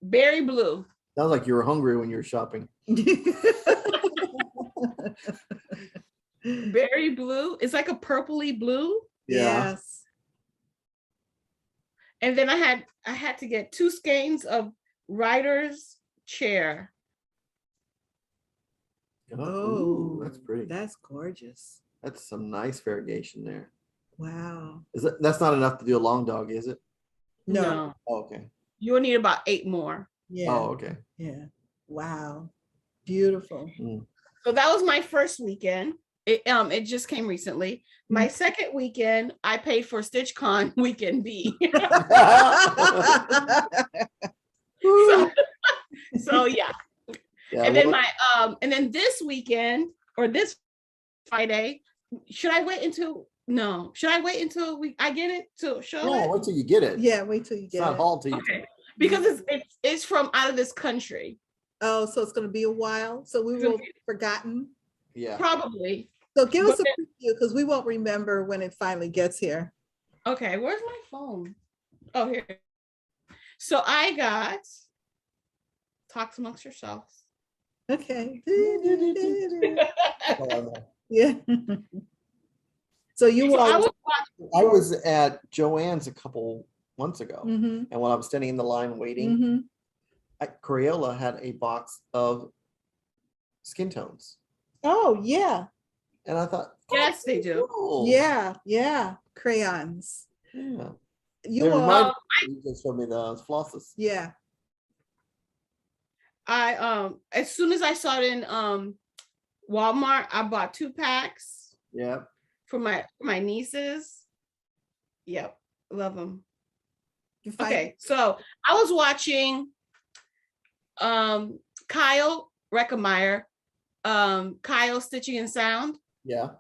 Berry blue. Sounds like you were hungry when you were shopping. Berry blue. It's like a purpley blue. Yeah. Yes. And then I had to get 2 skeins of writer's chair. Oh, that's pretty. That's gorgeous. That's some nice variegation there. Wow. That's not enough to do a long dog, is it? No. Oh, okay. You will need about 8 more. Yeah. Oh, okay. Yeah. Wow. Beautiful. So that was my first weekend. It just came recently. My second weekend, I paid for StitchCon weekend B. so yeah. And then and then this weekend or this Friday, should I wait until I get it to show it? Wait till you get it. Yeah, wait till you get It's not it. hauled till you Okay. Because it's from out of this country. Oh, so it's going to be a while. So we will be forgotten. Yeah. Probably. So give us a preview because we won't remember when it finally gets here. Okay, where's my phone? Oh, here. So I got Talks Amongst Yourselves. Okay. Yeah. So you So all. I was at Joanne's a couple months ago, Mhm, and while I was standing in the line waiting, mhm. Crayola had a box of skin tones, Oh, yeah. and I thought, Yes, they do. cool. Yeah. Yeah. Crayons. Yeah. You They all. remind me- you just showed me the flosses. Yeah. I as soon as I saw it in Walmart, I bought 2 packs Yeah. for my nieces. Yep, love them. You find- Okay, so I was watching Kyle Reckemeyer, Kyle Stitching and Sound, Yeah.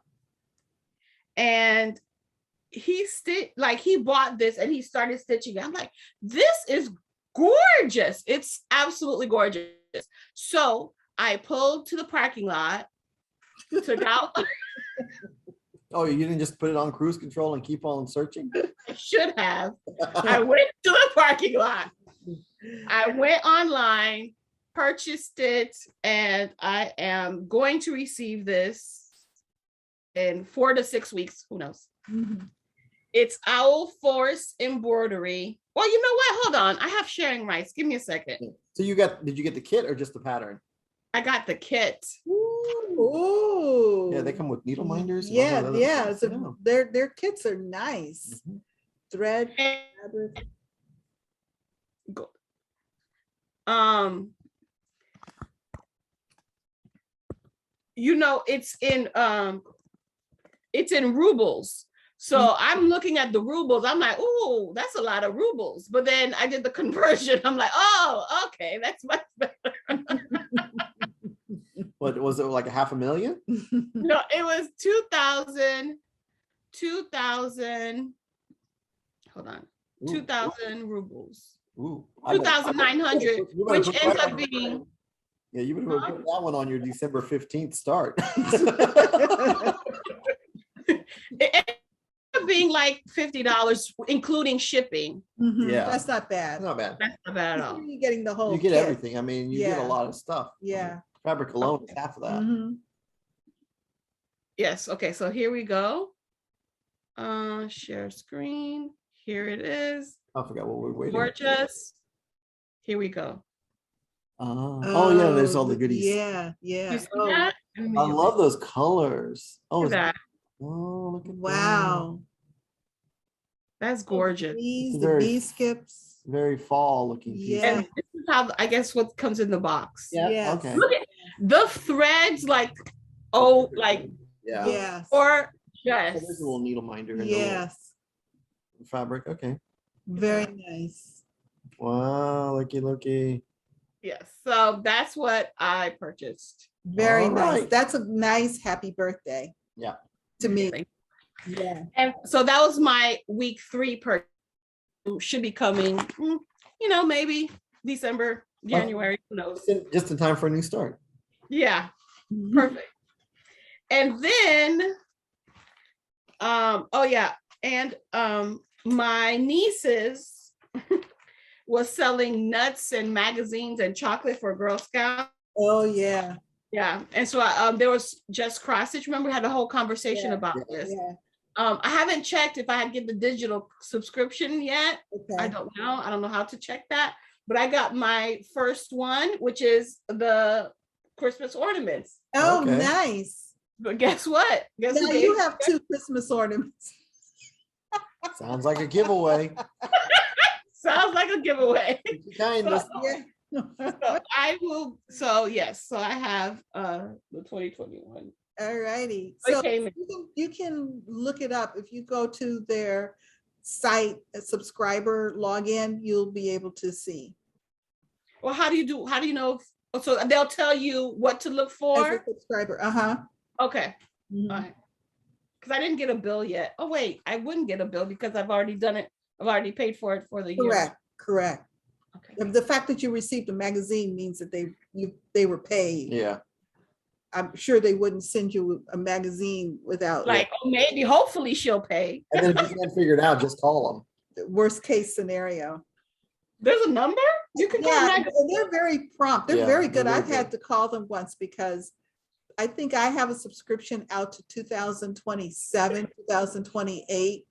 and he bought this and he started stitching it. I'm like, this is gorgeous. It's absolutely gorgeous. So I pulled to the parking lot, took out. Oh, you didn't just put it on cruise control and keep on searching? I should have. I went to the parking lot. I went online, purchased it, and I am going to receive this in 4 to 6 weeks. Who knows? Mhm. It's Owl Force embroidery. Well, you know what? Hold on. I have sharing rights. Give me a second. So did you get the kit or just the pattern? I got the kit. Ooh. Yeah, they come with needle minders. Yeah, yeah. So So their kits are nice. Thread, fabric. You know, it's in rubles. So I'm looking at the rubles. I'm like, oh, that's a lot of rubles. But then I did the conversion. I'm like, oh, okay, that's much better. What was it, like a $500,000? No, it was 2,000. Hold on, 2,000 rubles. Ooh, 2,900, which ends up being. Yeah, you would have put that one on your December 15th start. It ended up being like $50, including shipping. Yeah, That's not bad. not bad. That's not bad at all. You're getting the whole You get kit. everything. I mean, you get a Yeah. lot of stuff. Yeah. Fabric alone is half of that. Mhm. Yes. Okay. So here we go. Share screen. Here it is. I forgot what we're waiting. Gorgeous. Here we go. Oh yeah, there's all the goodies. Yeah, yeah. You see Oh, that? I love those colors. Oh, Look at that. look at wow. That's gorgeous. Bees, the Very- bee skips. that. Very fall looking piece. Yeah. And this is how I guess what comes in the box. Yeah. Yes. Okay. Look at the threads, like like Yeah. Yes. or Oh, just there's a little needle minder. And Yes. the fabric. Okay. Very nice. Wow. Looky. yes. So that's what I purchased. Very All nice. right. That's a nice happy birthday. Yeah. To me. Thank Yeah. And so that was my week 3 purchase. Should be coming, maybe December, January, who knows? Just in time for a new start. Yeah, perfect. And then, my nieces was selling nuts and magazines and chocolate for Girl Scout. Oh, yeah. Yeah, and so there was just cross stitch. Remember, we had a whole conversation about this. Yeah. I haven't checked if I get the digital subscription yet. Okay. I don't know. I don't know how to check that. But I got my first one, which is the Christmas ornaments. Oh, Okay. nice. But guess what? Guess Now who gave- you have 2 Christmas ornaments. Sounds like a giveaway. Sounds like a giveaway. Kindness. Yeah. So I will. So yes. So I have the 2021. All righty. It So came in. you can look it up. If you go to their site, subscriber login, you'll be able to see. Well, how do you know? So they'll tell you what to look As for. a subscriber. Uh-huh. Okay. Mhm. All right. Because I didn't get a bill yet. Oh wait, I wouldn't get a bill because I've already done it. I've already paid for it for the year. Correct. Okay. The fact that you received a magazine means that they were paid. Yeah. I'm sure they wouldn't send you a magazine without Like maybe, hopefully she'll pay. And then if you can't figure it out, just call them. the worst case scenario. There's a number you can call. Yeah, Magazine. and they're very prompt. They're Yeah, very they're good. very I've had good. to call them once because I think I have a subscription out to 2027, 2028.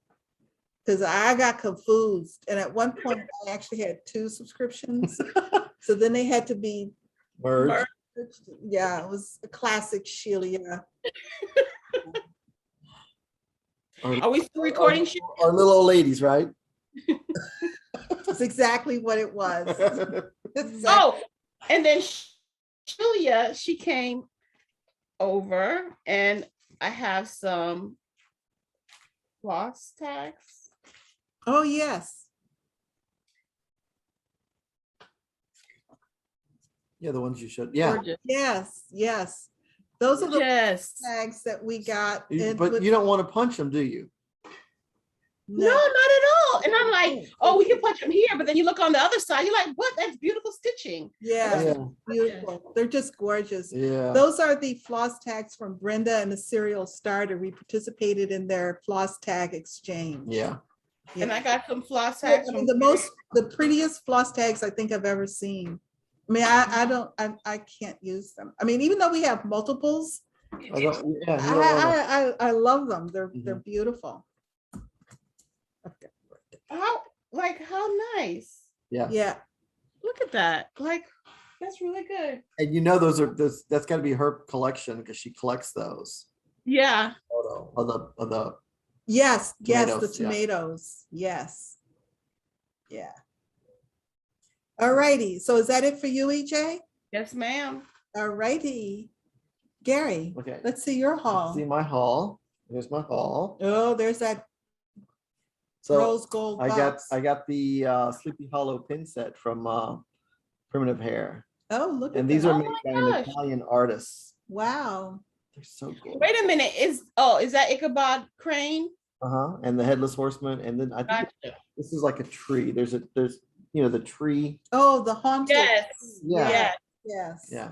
Because I got confused. And at one point I actually had 2 subscriptions. So then they had to be, Merge. yeah, it was a classic Shelia. Are we still recording? shit? Our little old ladies, right? It's exactly what it was. Oh, and then Shelia, she came over, and I have some floss tags. Oh, yes. Yeah, the ones you showed. Yeah. Gorgeous. Yes. Those are the Yes. tags that we got. But you don't want to punch them, do you? No, not at all. And I'm like, oh, we can punch them here, but then you look on the other side, you're like, what? That's beautiful stitching. Yeah, Yeah. beautiful. They're just gorgeous. Yeah. Those are the floss tags from Brenda and the Serial Starter. We participated in their floss tag exchange. Yeah. And I got some floss tags. I mean, from- the prettiest floss tags I think I've ever seen. I mean, I can't use them. I mean, even though we have multiples, Yeah. you don't wanna- I love them. They're Mhm. beautiful. how nice. Yeah. Yeah. Look at that. Like, that's really good. And that's got to be her collection because she collects those. Yeah. Photo of the Yes, yes, the tomatoes, yeah. tomatoes. Yes. Yeah. All righty. So is that it for you, EJ? Yes, ma'am. All righty. Gary, Okay. let's see your haul. See my haul. Here's my haul. Oh, there's that So rose gold box. I got the Sleepy Hollow pin set from Primitive Hair. Oh, look at And these that. are made by an Italian artist. Wow. They're so cool. Wait a minute. Is that Ichabod Crane? And the Headless Horseman. And then I think this is like a tree. There's the tree. Oh, the haunted. Yes. Yeah. Yes. Yeah.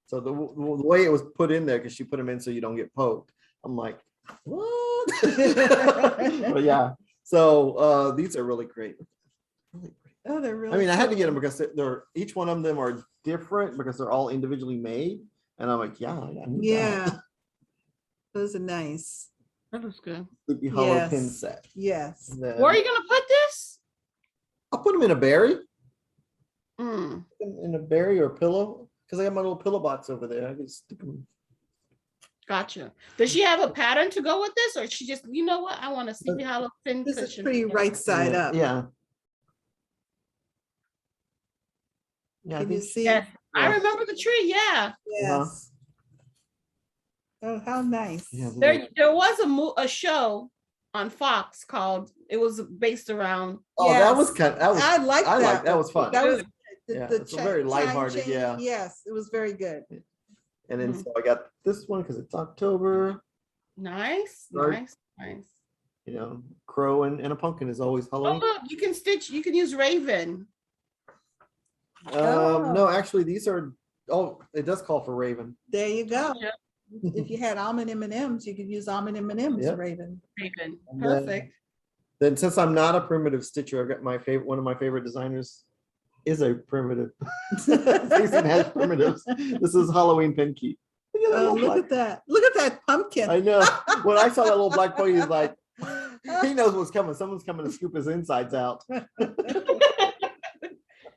So the way it was put in there, because she put them in so you don't get poked. I'm like, what? But yeah. So these are really great. Really great. Oh, they're really. I mean, I had to get them because they're each one of them are different because they're all individually made. And I'm like, yeah, I need that. Those are nice. That was good. Sleepy Hollow Yes. pin set. Yes. And then Where are you gonna put this? I'll put them in a berry. Mm. In a berry or a pillow. Because I got my little pillow box over there. I can stick them. Gotcha. Does she have a pattern to go with this, or she just, you know what? I want to see how thin This is cushion. pretty right side up. Yeah. Yeah. I Can you think- see? Yes. I Yeah. remember the tree. Yeah. Yes. Oh, how nice. Yeah, There was a show on Fox called. It was based around. Oh, that was kind of, I like that. that was fun. That was Yeah, it's a very lighthearted, yeah. Yes, it was very good. And then so I got this one because it's October. Nice, Right. nice. You know, crow and a pumpkin is always Oh Halloween. look, you can stitch. You can use raven. No, actually, these are. Oh, it does call for raven. There you go. Yeah. If you had almond M&Ms, you could use almond M&Ms, Yep. Raven. Raven. And Perfect. Then since I'm not a primitive stitcher, I've got one of my favorite designers is a primitive. Jason has primitives. This is Halloween pin keep. Oh, look at that. Look at that pumpkin. I know. When I saw that little black pony, he's like, he knows what's coming. Someone's coming to scoop his insides out.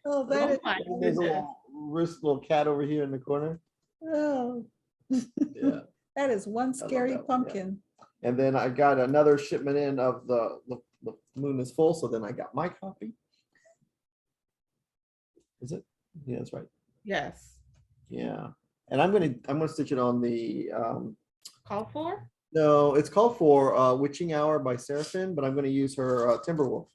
Oh, that is. my There's a goodness. little cat over here in the corner. Oh, Yeah. that is one scary that one, yeah. pumpkin. And then I got another shipment in of the moon is full. So then I got my copy. Is it? Yeah, that's right. Yes. Yeah. And I'm gonna stitch it on the Call for. no, it's called for Witching Hour by Seraphim, but I'm gonna use her Timberwolf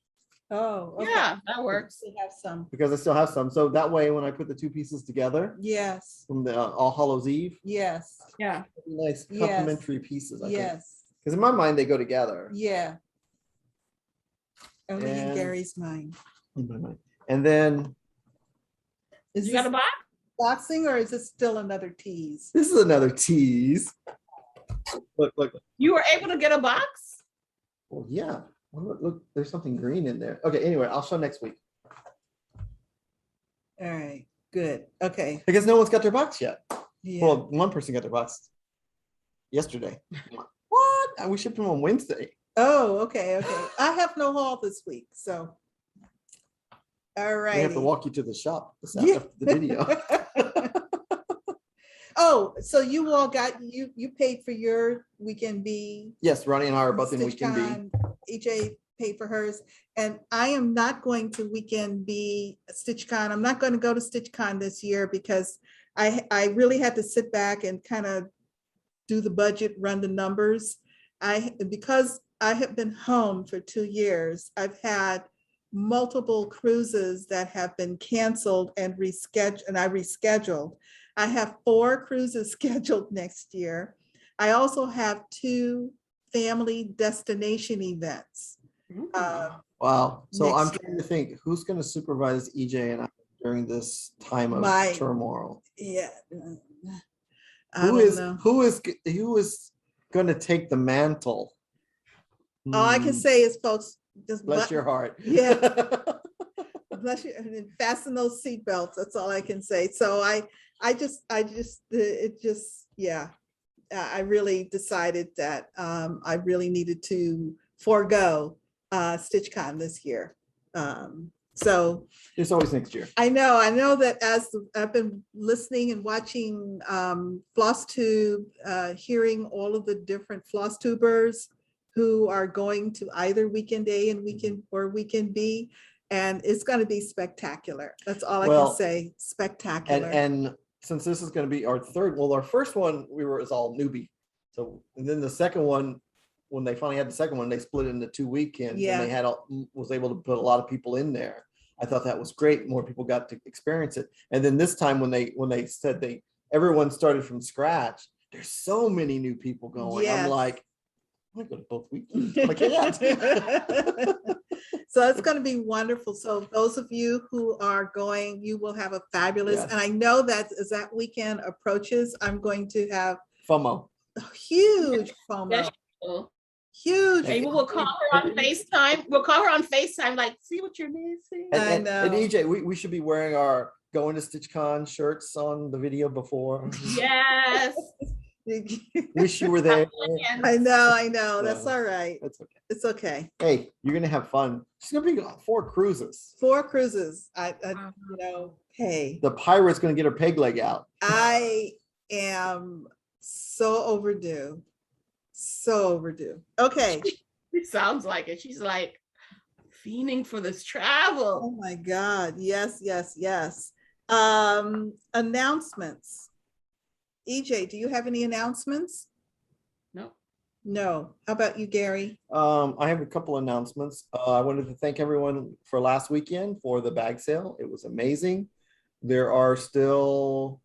Oh, okay. Yeah, that works. We have some. because I still have some. So that way when I put the two pieces together Yes, from the All Hallows Eve, yes, Yeah. nice Yes. complementary pieces. I think. yes, Because in my mind they go together. yeah. Only in And- Gary's mind. In my mind. And then Is You got this a box? boxing or is this still another tease? this is another tease. Look. You were able to get a box? Well, yeah. Well, look, there's something green in there. Okay, anyway, I'll show next week. All right, good. Okay. Because no one's got their box yet. Yeah. Well, one person got their box yesterday. What? We shipped them on Wednesday. Oh, okay, okay. I have no haul this week, so. All right. We have to walk you to the shop this Yeah. after the video. Oh, so you all got, you paid for your Weekend Bee. Yes, Ronnie and I are both in Weekend Bee. StitchCon, EJ paid for hers, and I am not going to Weekend Bee StitchCon. I'm not going to go to StitchCon this year because I really had to sit back and kind of do the budget, run the numbers. Because I have been home for 2 years, I've had multiple cruises that have been canceled and rescheduled, and I rescheduled. I have 4 cruises scheduled next year. I also have 2 family destination events. Wow. So I'm Next trying to think who's going to supervise EJ and I during this time of My- turmoil. Yeah. Who is going to take the mantle? All I can say is, folks, just Bless your heart. Yeah. bless you, and fasten those seatbelts. That's all I can say. So I really decided that I really needed to forego StitchCon this year. So It's always next year. I know that as I've been listening and watching Flosstube, hearing all of the different Flosstubers who are going to either weekend A and weekend B, and it's going to be spectacular. That's all I can say. Spectacular. And since this is going to be our our first one, was all newbie. So, and then the second one, when they finally had the second one, they split it into 2 weekends, and they was able to put a lot of people in there. I thought that was great. More people got to experience it. And then this time when they said everyone started from scratch, there's so many new people going. Yes. I'm like, I go to both weekends. I can't. So it's going to be wonderful. So those of you who are going, you will have a fabulous, and I know that as that weekend approaches, I'm going to have FOMO. a huge FOMO. Huge. Maybe we'll call her on FaceTime. We'll call her on FaceTime, like, see what you're missing. I know. And EJ, we should be wearing our going to StitchCon shirts on the video before. Yes. Wish you were there. I know. That's all right. That's okay. It's okay. Hey, you're gonna have fun. It's gonna be 4 cruises. 4 cruises. Hey. The pirate's gonna get her peg leg out. I am so overdue. So overdue. Okay. It sounds like it. She's like fiending for this travel. Oh my God. Yes. Announcements. EJ, do you have any announcements? No. How about you, Gary? I have a couple announcements. I wanted to thank everyone for last weekend for the bag sale. It was amazing. There are still,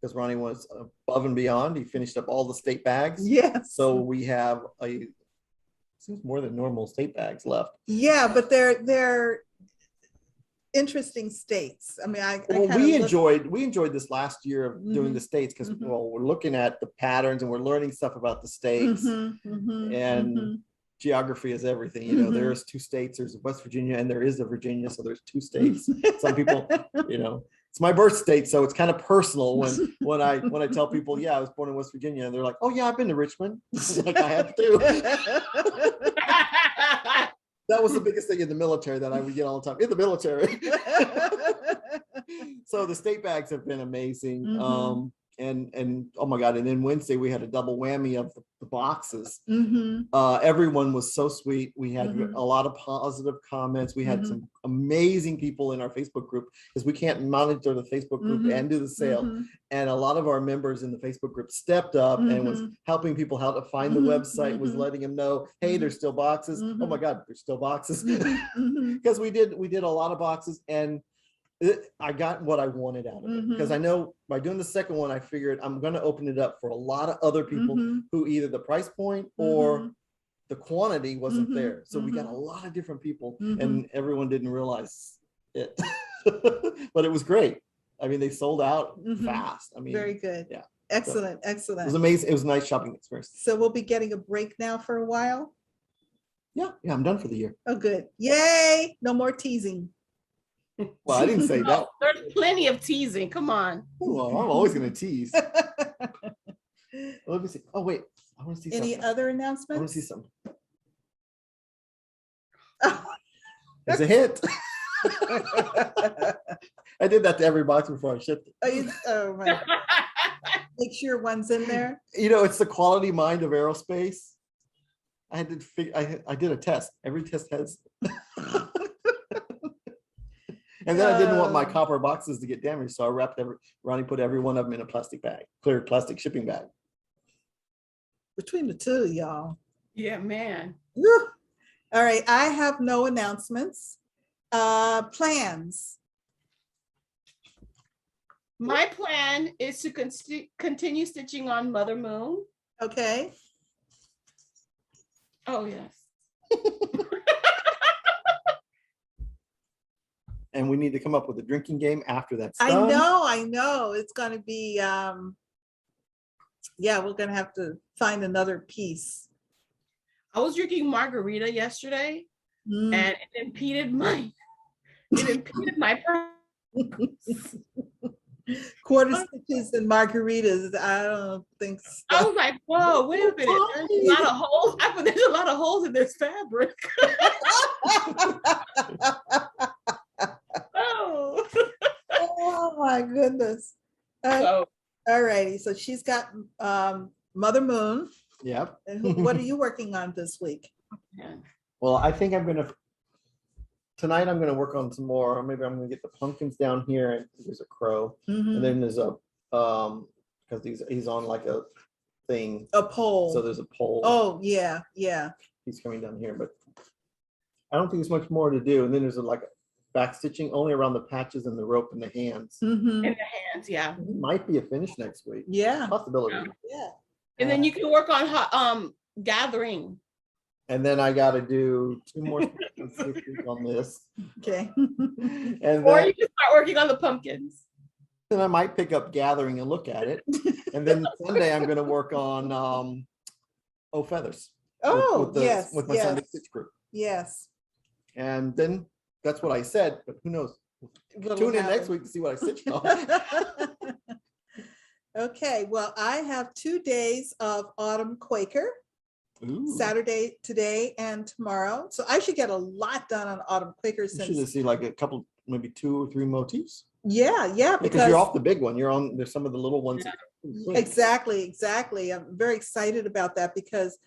because Ronnie was above and beyond, he finished up all the state bags. Yes. So we have seems more than normal state bags left. Yeah, but they're interesting states. I mean, we enjoyed this last year of doing the states because we're looking at the patterns and we're learning stuff about the states, and geography is everything. You know, there's 2 states. There's West Virginia and there is a Virginia, so there's 2 states. Some people, it's my birth state, so it's kind of personal when I tell people, I was born in West Virginia, and they're like, oh yeah, I've been to Richmond. Like, I have too. That was the biggest thing in the military that I would get all the time in the military. So the state bags have been amazing. And oh my God. And then Wednesday we had a double whammy of the boxes. Everyone was so sweet. We had a lot of positive comments. We had some amazing people in our Facebook group because we can't monitor the Facebook group and do the sale. And a lot of our members in the Facebook group stepped up and was helping people how to find the website, was letting them know, hey, there's still boxes. Oh my God, there's still boxes. Because we did a lot of boxes, and I got what I wanted out of it, because I know by doing the second one, I figured I'm going to open it up for a lot of other people who either the price point or the quantity wasn't there. So we got a lot of different people, and everyone didn't realize it, but it was great. I mean, they sold out fast. I mean, very good. Yeah. Excellent. So it was amazing. It was a nice shopping experience. So we'll be getting a break now for a while. Yeah. I'm done for the year. Oh, good. Yay. No more teasing. Well, I didn't say that. There's plenty of teasing. Come on. Well, I'm always going to tease. Let me see. Oh, wait. I want to see Any something. other I want announcements? to see something. There's a hint. I did that to every box before I shipped it. Oh my. Make sure one's in there. It's the quality mind of aerospace. I did a test. Every test has. And then I didn't want my copper boxes to get damaged, so I wrapped Ronnie put every one of them in a plastic bag, clear plastic shipping bag. Between the two of y'all. Yeah, man. Whew. All right, I have no announcements. Plans. My plan is to continue stitching on Mother Moon. Okay. Oh, yes. And we need to come up with a drinking game after that's done. I know. It's going to be, we're going to have to find another piece. I was drinking margarita yesterday, and it impeded my progress. Quarter stitches and margaritas. I don't think so. I was like, whoa, wait a minute. There's a lot of holes. I put there's a lot of holes in this fabric. Oh. Oh my goodness. So, All righty. So she's got Mother Moon. Yep. And what are you working on this week? yeah. Well, I think tonight I'm gonna work on some more, or maybe I'm gonna get the pumpkins down here, and there's a crow. Mhm. And then there's a, because he's on like a thing, A pole. so there's a pole. Oh, yeah, yeah. He's coming down here, but I don't think there's much more to do. And then there's like back stitching only around the patches and the rope and the hands. Mhm. In the hands, yeah. It might be a finish next week. Yeah, Possibility. yeah. And then you can work on gathering. And then I got to do 2 more stitches this week on this. Okay. And Or then, you can start working on the pumpkins. then I might pick up gathering and look at it. And then Sunday I'm going to work on feathers. Oh, yes, With my yes, Sunday stitch group. yes. And then that's what I said, but who knows? What'll Tune in happen. next week to see what I stitched on. Okay, well, I have 2 days of Autumn Quaker, Ooh. Saturday, today, and tomorrow. So I should get a lot done on Autumn Quaker You should since, just see like a couple, maybe 2 or 3 motifs. yeah, Because because you're off the big one. You're on, there's some of the little ones. exactly, exactly. I'm very excited about that because,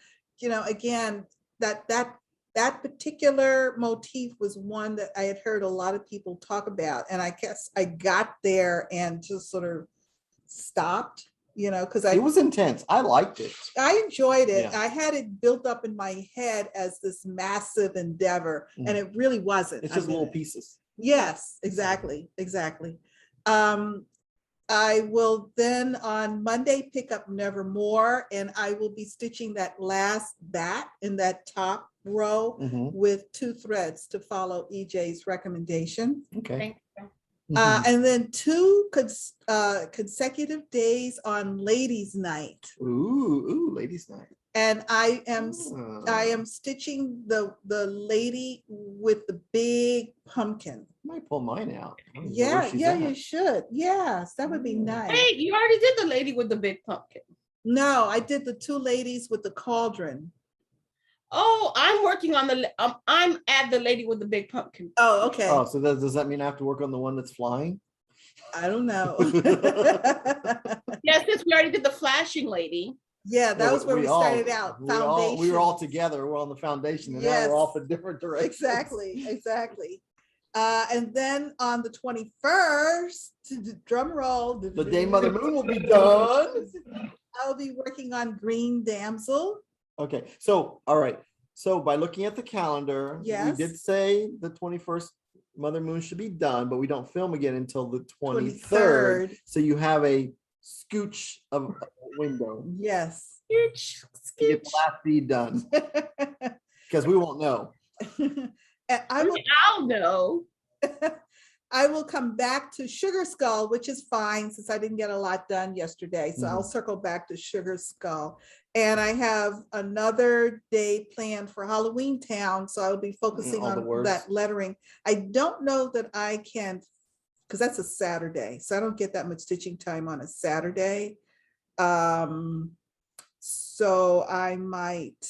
again, that particular motif was one that I had heard a lot of people talk about. And I guess I got there and just sort of stopped, because It was intense. I liked it. I enjoyed it. Yeah. I had it built up in my head as this massive endeavor, and it really wasn't. It's just I mean, little pieces. yes, exactly, exactly. I will then on Monday pick up Nevermore, and I will be stitching that last bat in that top row Mhm. with 2 threads to follow EJ's recommendation. Okay. Thank you. Mhm. And then 2 consecutive days on Ladies' Night. Ooh, ladies' night. And I am Oh. stitching the lady with the big pumpkin. Might pull mine out. I don't know Yeah, where she's yeah, at. you should. Yes, that would be nice. Hey, you already did the lady with the big pumpkin. No, I did the 2 ladies with the cauldron. Oh, I'm working on I'm at the lady with the big pumpkin. Oh, okay. Oh, so does that mean I have to work on the one that's flying? I don't know. Yes, since we already did the flashing lady. Yeah, that Yeah, was where we started out. We were all Foundation. together. We're on the foundation, and now Yes. we're off in different directions. Exactly, exactly. And then on the 21st, drum roll. The day Mother Moon will be done. I'll be working on Green Damsel. Okay, so all right. So by looking at the calendar, Yes. we did say the 21st Mother Moon should be done, but we don't film again until the 23rd. 23rd. So you have a scooch of a window Yes. to get the last bead done, because we won't know. And I will I'll know. I will come back to Sugar Skull, which is fine since I didn't get a lot done yesterday. So I'll circle back to Sugar Skull. And I have another day planned for Halloween Town. So I'll be focusing all the on words. that lettering. I don't know that I can, because that's a Saturday. So I don't get that much stitching time on a Saturday. So I might,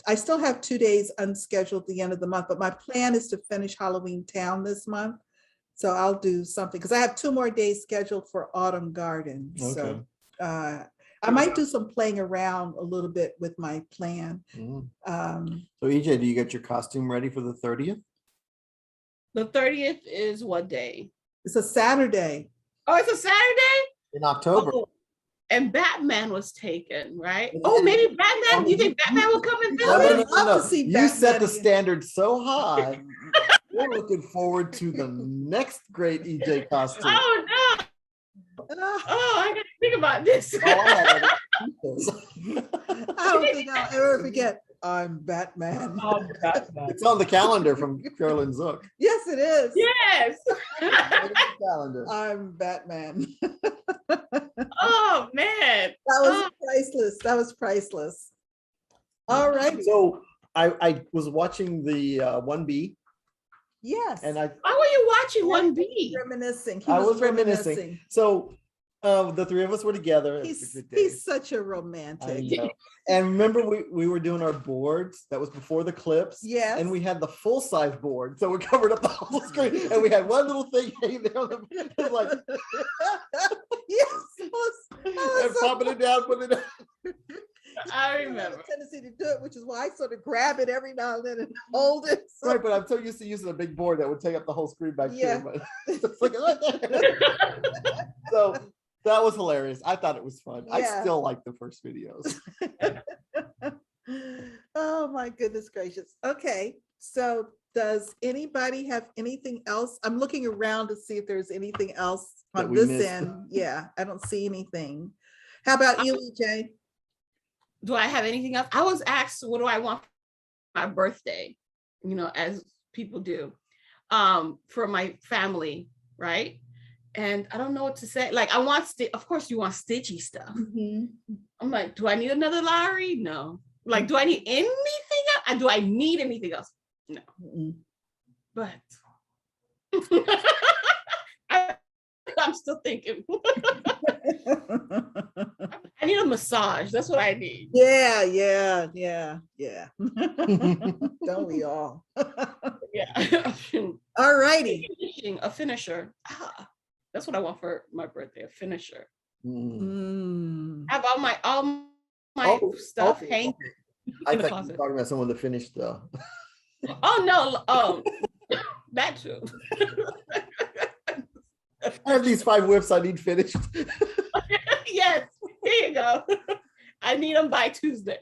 I still have 2 days unscheduled at the end of the month, but my plan is to finish Halloween Town this month. So I'll do something because I have 2 more days scheduled for Autumn Garden. So I might do some playing around a little bit with my plan. So EJ, do you get your costume ready for the 30th? The 30th is what day? It's a Saturday. Oh, it's a Saturday? In October. Oh, and Batman was taken, right? Oh, maybe Batman. You think Batman will come and No, visit? would love to see You set the Batman again. standard so high. We're looking forward to the next great EJ costume. Oh no! Oh, I gotta think about this. Oh, I have I don't think I'll ever forget. I'm Batman. Oh, Batman. It's on the calendar from Carolyn Zook. Yes, it is. Yes. Calendar. I'm Batman. Oh man. That was priceless. That was priceless. All right. So I was watching the 1B Yes. And Why were you watching 1B? Reminiscing. I was reminiscing. So the three of us were together. It was a good day. He's such a I romantic. know. And remember, we were doing our boards. That was before the clips. Yes. And we had the full size board, so we covered up the whole screen. And we had one little thing hanging there. It was like, yes. and popping it down, putting it down. I I have remember. a tendency to do it, which is why I sort of grab it every now and then and hold it. So- Right, but I'm so used to using a big board that would take up the whole screen back Yeah. here. But it's like, so that was hilarious. I thought it was fun. I Yeah. still like the first videos. Oh my goodness gracious. Okay, so does anybody have anything else? I'm looking around to see if there's anything else That on we this missed. end. Yeah, I don't see anything. How about you, EJ? Do I have anything else? I was asked, what do I want for my birthday? You know, as people do, for my family, right? And I don't know what to say. Like, I want, of course you want stitchy stuff. I'm like, do I need another Lowry? No. Like, do I need anything else? Do I need anything else? No. But I'm still thinking. I need a massage. That's what I need. Yeah. Don't we all? Yeah. All righty. A finisher. That's what I want for my birthday, a finisher. I have all my stuff hanging I in the thought you were closet. talking about someone to finish the. Oh no, that too. I have these 5 whips I need finished. Yes, here you go. I need them by Tuesday.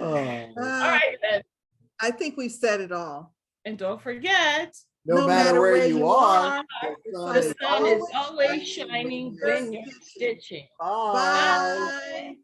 All right then. I think we've said it all. And don't forget, No matter where you are, the sun is always shining when you're stitching. Bye. Bye.